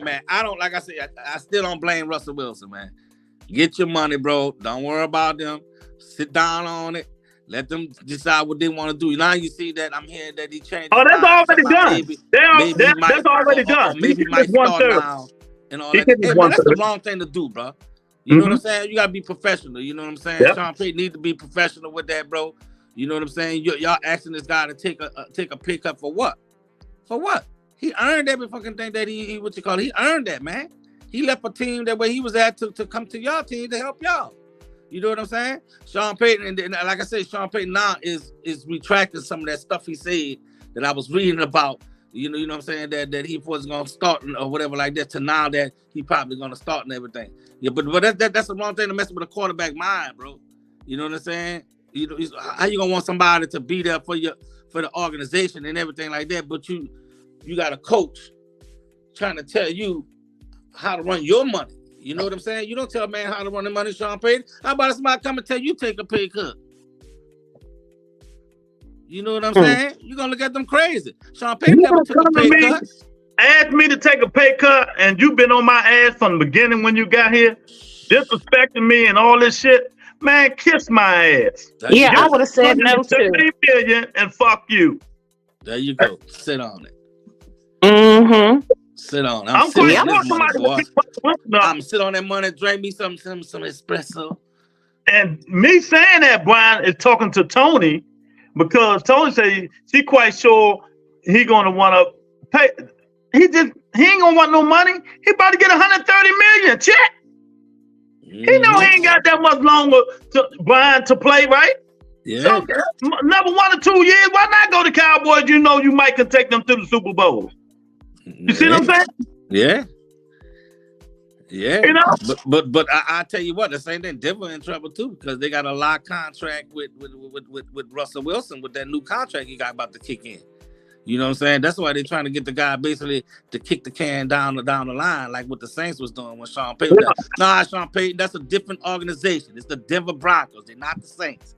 man. I don't, like I said, I still don't blame Russell Wilson, man. Get your money, bro. Don't worry about them. Sit down on it. Let them decide what they want to do. Now you see that I'm hearing that he changed. Oh, that's already done. That's already done. Maybe he might start now and all that. Hey, man, that's the wrong thing to do, bro. You know what I'm saying? You gotta be professional. You know what I'm saying? Yep. Sean Payton need to be professional with that, bro. You know what I'm saying? Y'all asking this guy to take a pay cut for what? For what? He earned every fucking thing that he what you call it. He earned that, man. He left a team that way he was at to come to y'all team to help y'all. You know what I'm saying? Sean Payton, and like I said, Sean Payton now is retracting some of that stuff he said that I was reading about. You know what I'm saying? That he was gonna start or whatever like that to now that he probably gonna start and everything. Yeah, but that's the wrong thing to mess with a quarterback mind, bro. You know what I'm saying? You know, how you gonna want somebody to be there for the organization and everything like that, but you got a coach trying to tell you how to run your money. You know what I'm saying? You don't tell a man how to run the money, Sean Payton. How about somebody come and tell you take a pay cut? You know what I'm saying? You're going to look at them crazy. Sean Payton never took a pay cut. Asked me to take a pay cut, and you've been on my ass from the beginning when you got here, disrespecting me and all this shit. Man, kiss my ass. Yeah, I would have said no too. $30 million and fuck you. There you go. Sit on it. Mm-hmm. Sit on. I'm sitting on that money. Drink me some espresso. And me saying that, Brian, is talking to Tony because Tony said she quite sure he gonna want to pay. He ain't gonna want no money. He about to get 130 million. Check. He know he ain't got that much longer Brian to play, right? Yeah. So, another 1 or 2 years. Why not go to Cowboys? You know you might can take them to the Super Bowl. You see what I'm saying? Yeah. Yeah. You know? But I tell you what, the same thing, Denver in trouble too, because they got a lock contract with Russell Wilson with that new contract he got about to kick in. You know what I'm saying? That's why they're trying to get the guy basically to kick the can down the line, like what the Saints was doing when Sean Payton. Yeah. Nah, Sean Payton, that's a different organization. It's the Denver Broncos. They're not the Saints.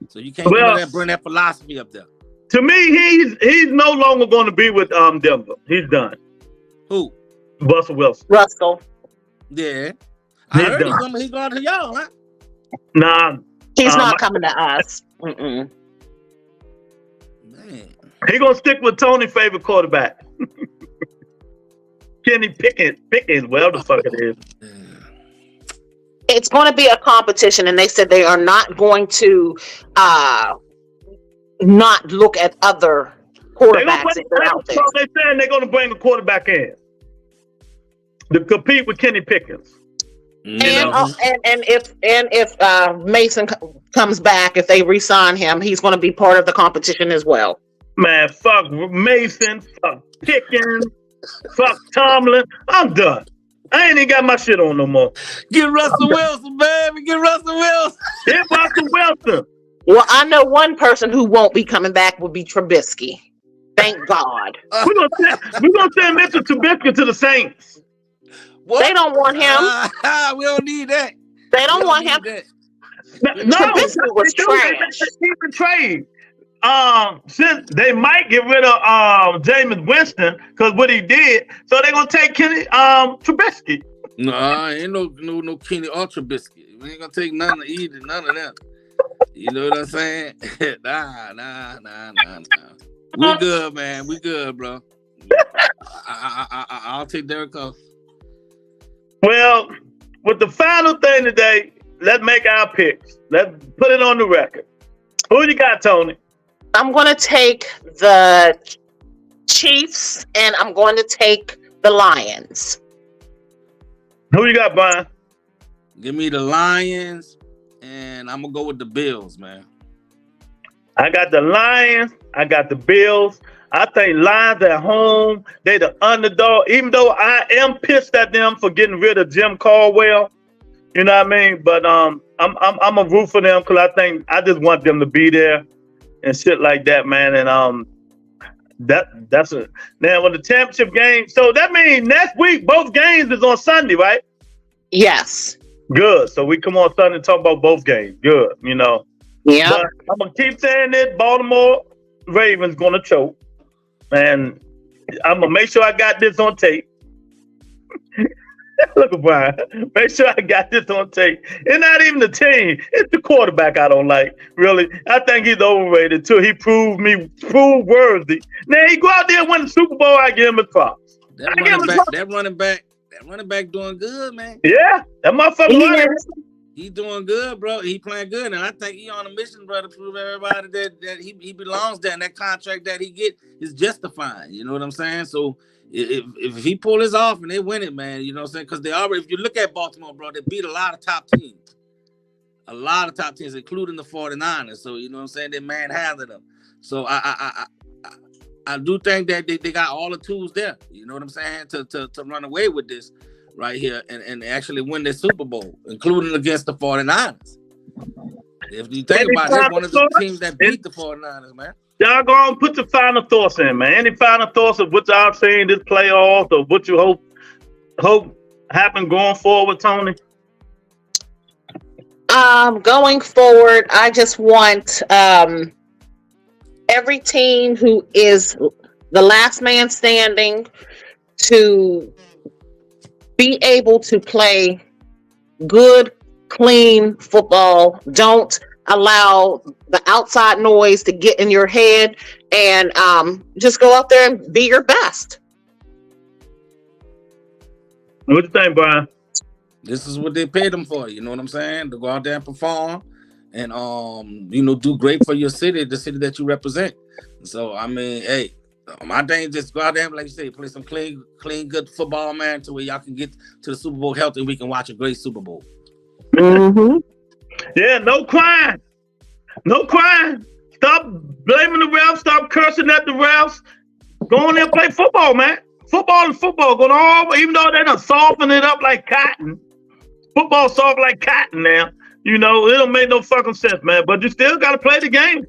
So you can't bring that philosophy up there. To me, he's no longer going to be with Denver. He's done. Who? Russell Wilson. Russell. Yeah. I heard he's going to y'all, huh? Nah. He's not coming to us. Mm-mm. Man. He gonna stick with Tony's favorite quarterback. Kenny Pickens, whatever the fuck it is. It's going to be a competition, and they said they are not going to not look at other quarterbacks if they're out there. They're saying they're going to bring a quarterback in to compete with Kenny Pickens. And if Mason comes back, if they re-sign him, he's going to be part of the competition as well. Man, fuck Mason, fuck Pickens, fuck Tomlin. I'm done. I ain't even got my shit on no more. Get Russell Wilson, baby. Get Russell Wilson. Get Russell Wilson. Well, I know one person who won't be coming back will be Trubisky. Thank God. We're gonna send Mr. Trubisky to the Saints. What? They don't want him. We don't need that. They don't want him. No, Trubisky was trash. Keep the trade. Since they might get rid of Jameis Winston because what he did, so they're gonna take Kenny Trubisky. No, ain't no Kenny or Trubisky. We ain't gonna take none of either, none of them. You know what I'm saying? Nah. We good, man. We good, bro. I'll take Derek Carr. Well, with the final thing today, let's make our picks. Let's put it on the record. Who you got, Tony? I'm going to take the Chiefs, and I'm going to take the Lions. Who you got, Brian? Give me the Lions, and I'm going to go with the Bills, man. I got the Lions. I got the Bills. I think Lions at home, they the underdog. Even though I am pissed at them for getting rid of Jim Caldwell, you know what I mean? But I'm a root for them because I just want them to be there and shit like that, man. And that's it. Now with the championship game, so that means next week both games is on Sunday, right? Yes. Good. So we come on Sunday and talk about both games. Good. You know. Yeah. But I'm gonna keep saying this. Baltimore Ravens gonna choke, and I'm gonna make sure I got this on tape. Look at Brian. Make sure I got this on tape. It's not even the team. It's the quarterback I don't like. Really, I think he's overrated too. He proved worthy. Now he go out there and win the Super Bowl. I give him his props. That running back doing good, man. Yeah, that motherfucker. He doing good, bro. He playing good, and I think he on a mission, bro, to prove everybody that he belongs there, and that contract that he get is justifying. You know what I'm saying? So if he pull this off and they win it, man, you know what I'm saying? Because they already, if you look at Baltimore, bro, they beat a lot of top teams, including the 49ers. So you know what I'm saying? They manhandled them. So I do think that they got all the tools there. You know what I'm saying? To run away with this right here and actually win the Super Bowl, including against the 49ers. If you think about it, one of the teams that beat the 49ers, man. Y'all go on, put your final thoughts in, man. Any final thoughts of what y'all seen this playoff or what you hope happen going forward, Tony? Going forward, I just want every team who is the last man standing to be able to play good, clean football. Don't allow the outside noise to get in your head, and just go out there and be your best. What you think, Brian? This is what they paid them for. You know what I'm saying? To go out there and perform and do great for your city, the city that you represent. So I mean, hey, my thing just go out there and, like you say, play some clean, good football, man, to where y'all can get to the Super Bowl healthy and we can watch a great Super Bowl. Mm-hmm. Yeah, no crying. No crying. Stop blaming the refs. Stop cursing at the refs. Go on there and play football, man. Football is football. Going on, even though they done soften it up like cotton. Football soft like cotton now. You know, it don't make no fucking sense, man. But you still got to play the game.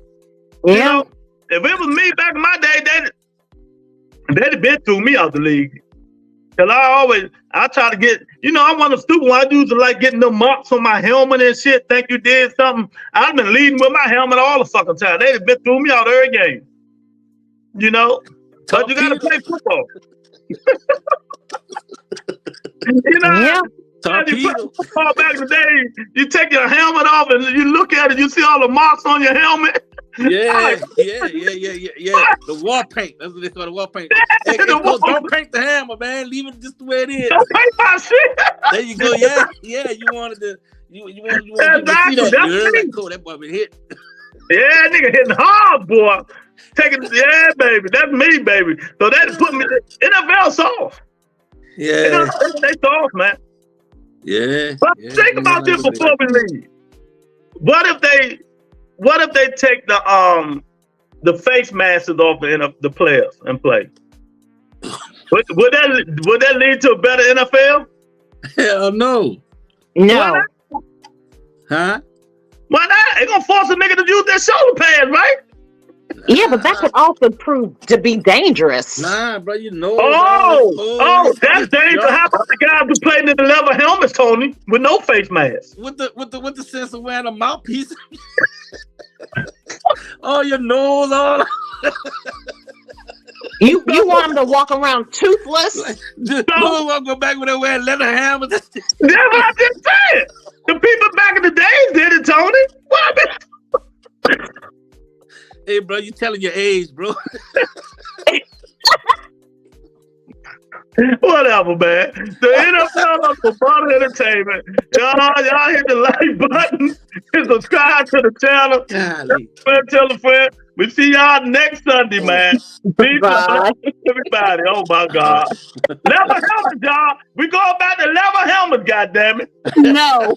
Yeah. You know, if it was me back in my day, they'd have been through me out the league. Cause I try to get, I'm one of the stupid ones. I used to like getting the marks on my helmet and shit. Think you did something. I've been leading with my helmet all the fucking time. They'd have been through me out every game. But you got to play football. Yeah. You play football back in the day, you take your helmet off and you look at it, you see all the marks on your helmet. Yeah. The war paint. That's what they call the war paint. Hey, don't paint the hammer, man. Leave it just the way it is. Don't paint my shit. There you go. Yeah. You wanted to. You wanted to see that. You heard that? Cool. That boy been hit. Yeah, nigga hitting hard, boy. Yeah, baby. That's me, baby. So that put me. NFL soft. Yeah. They soft, man. Yeah. But think about this before we leave. What if they take the face masks off the players and play? Would that lead to a better NFL? Hell no. No. Huh? Why not? They gonna force a nigga to use their shoulder pads, right? Yeah, but that could also prove to be dangerous. Nah, bro, you know. Oh, that's dangerous. How about the guys who played in the leather helmets, Tony, with no face mask? With the sense of wearing a mouthpiece. Oh, your nose all. You want them to walk around toothless? No one want to go back when they wear leather hammers. That's what I just said. The people back in the days did it, Tony. What? Hey, bro, you telling your age, bro. Whatever, man. The NFL is for fun entertainment. Y'all hit the like button and subscribe to the channel. Tell a friend. We see y'all next Sunday, man. Peace out, everybody. Oh my God. Leather helmet, y'all. We going back to leather helmet, goddammit. No.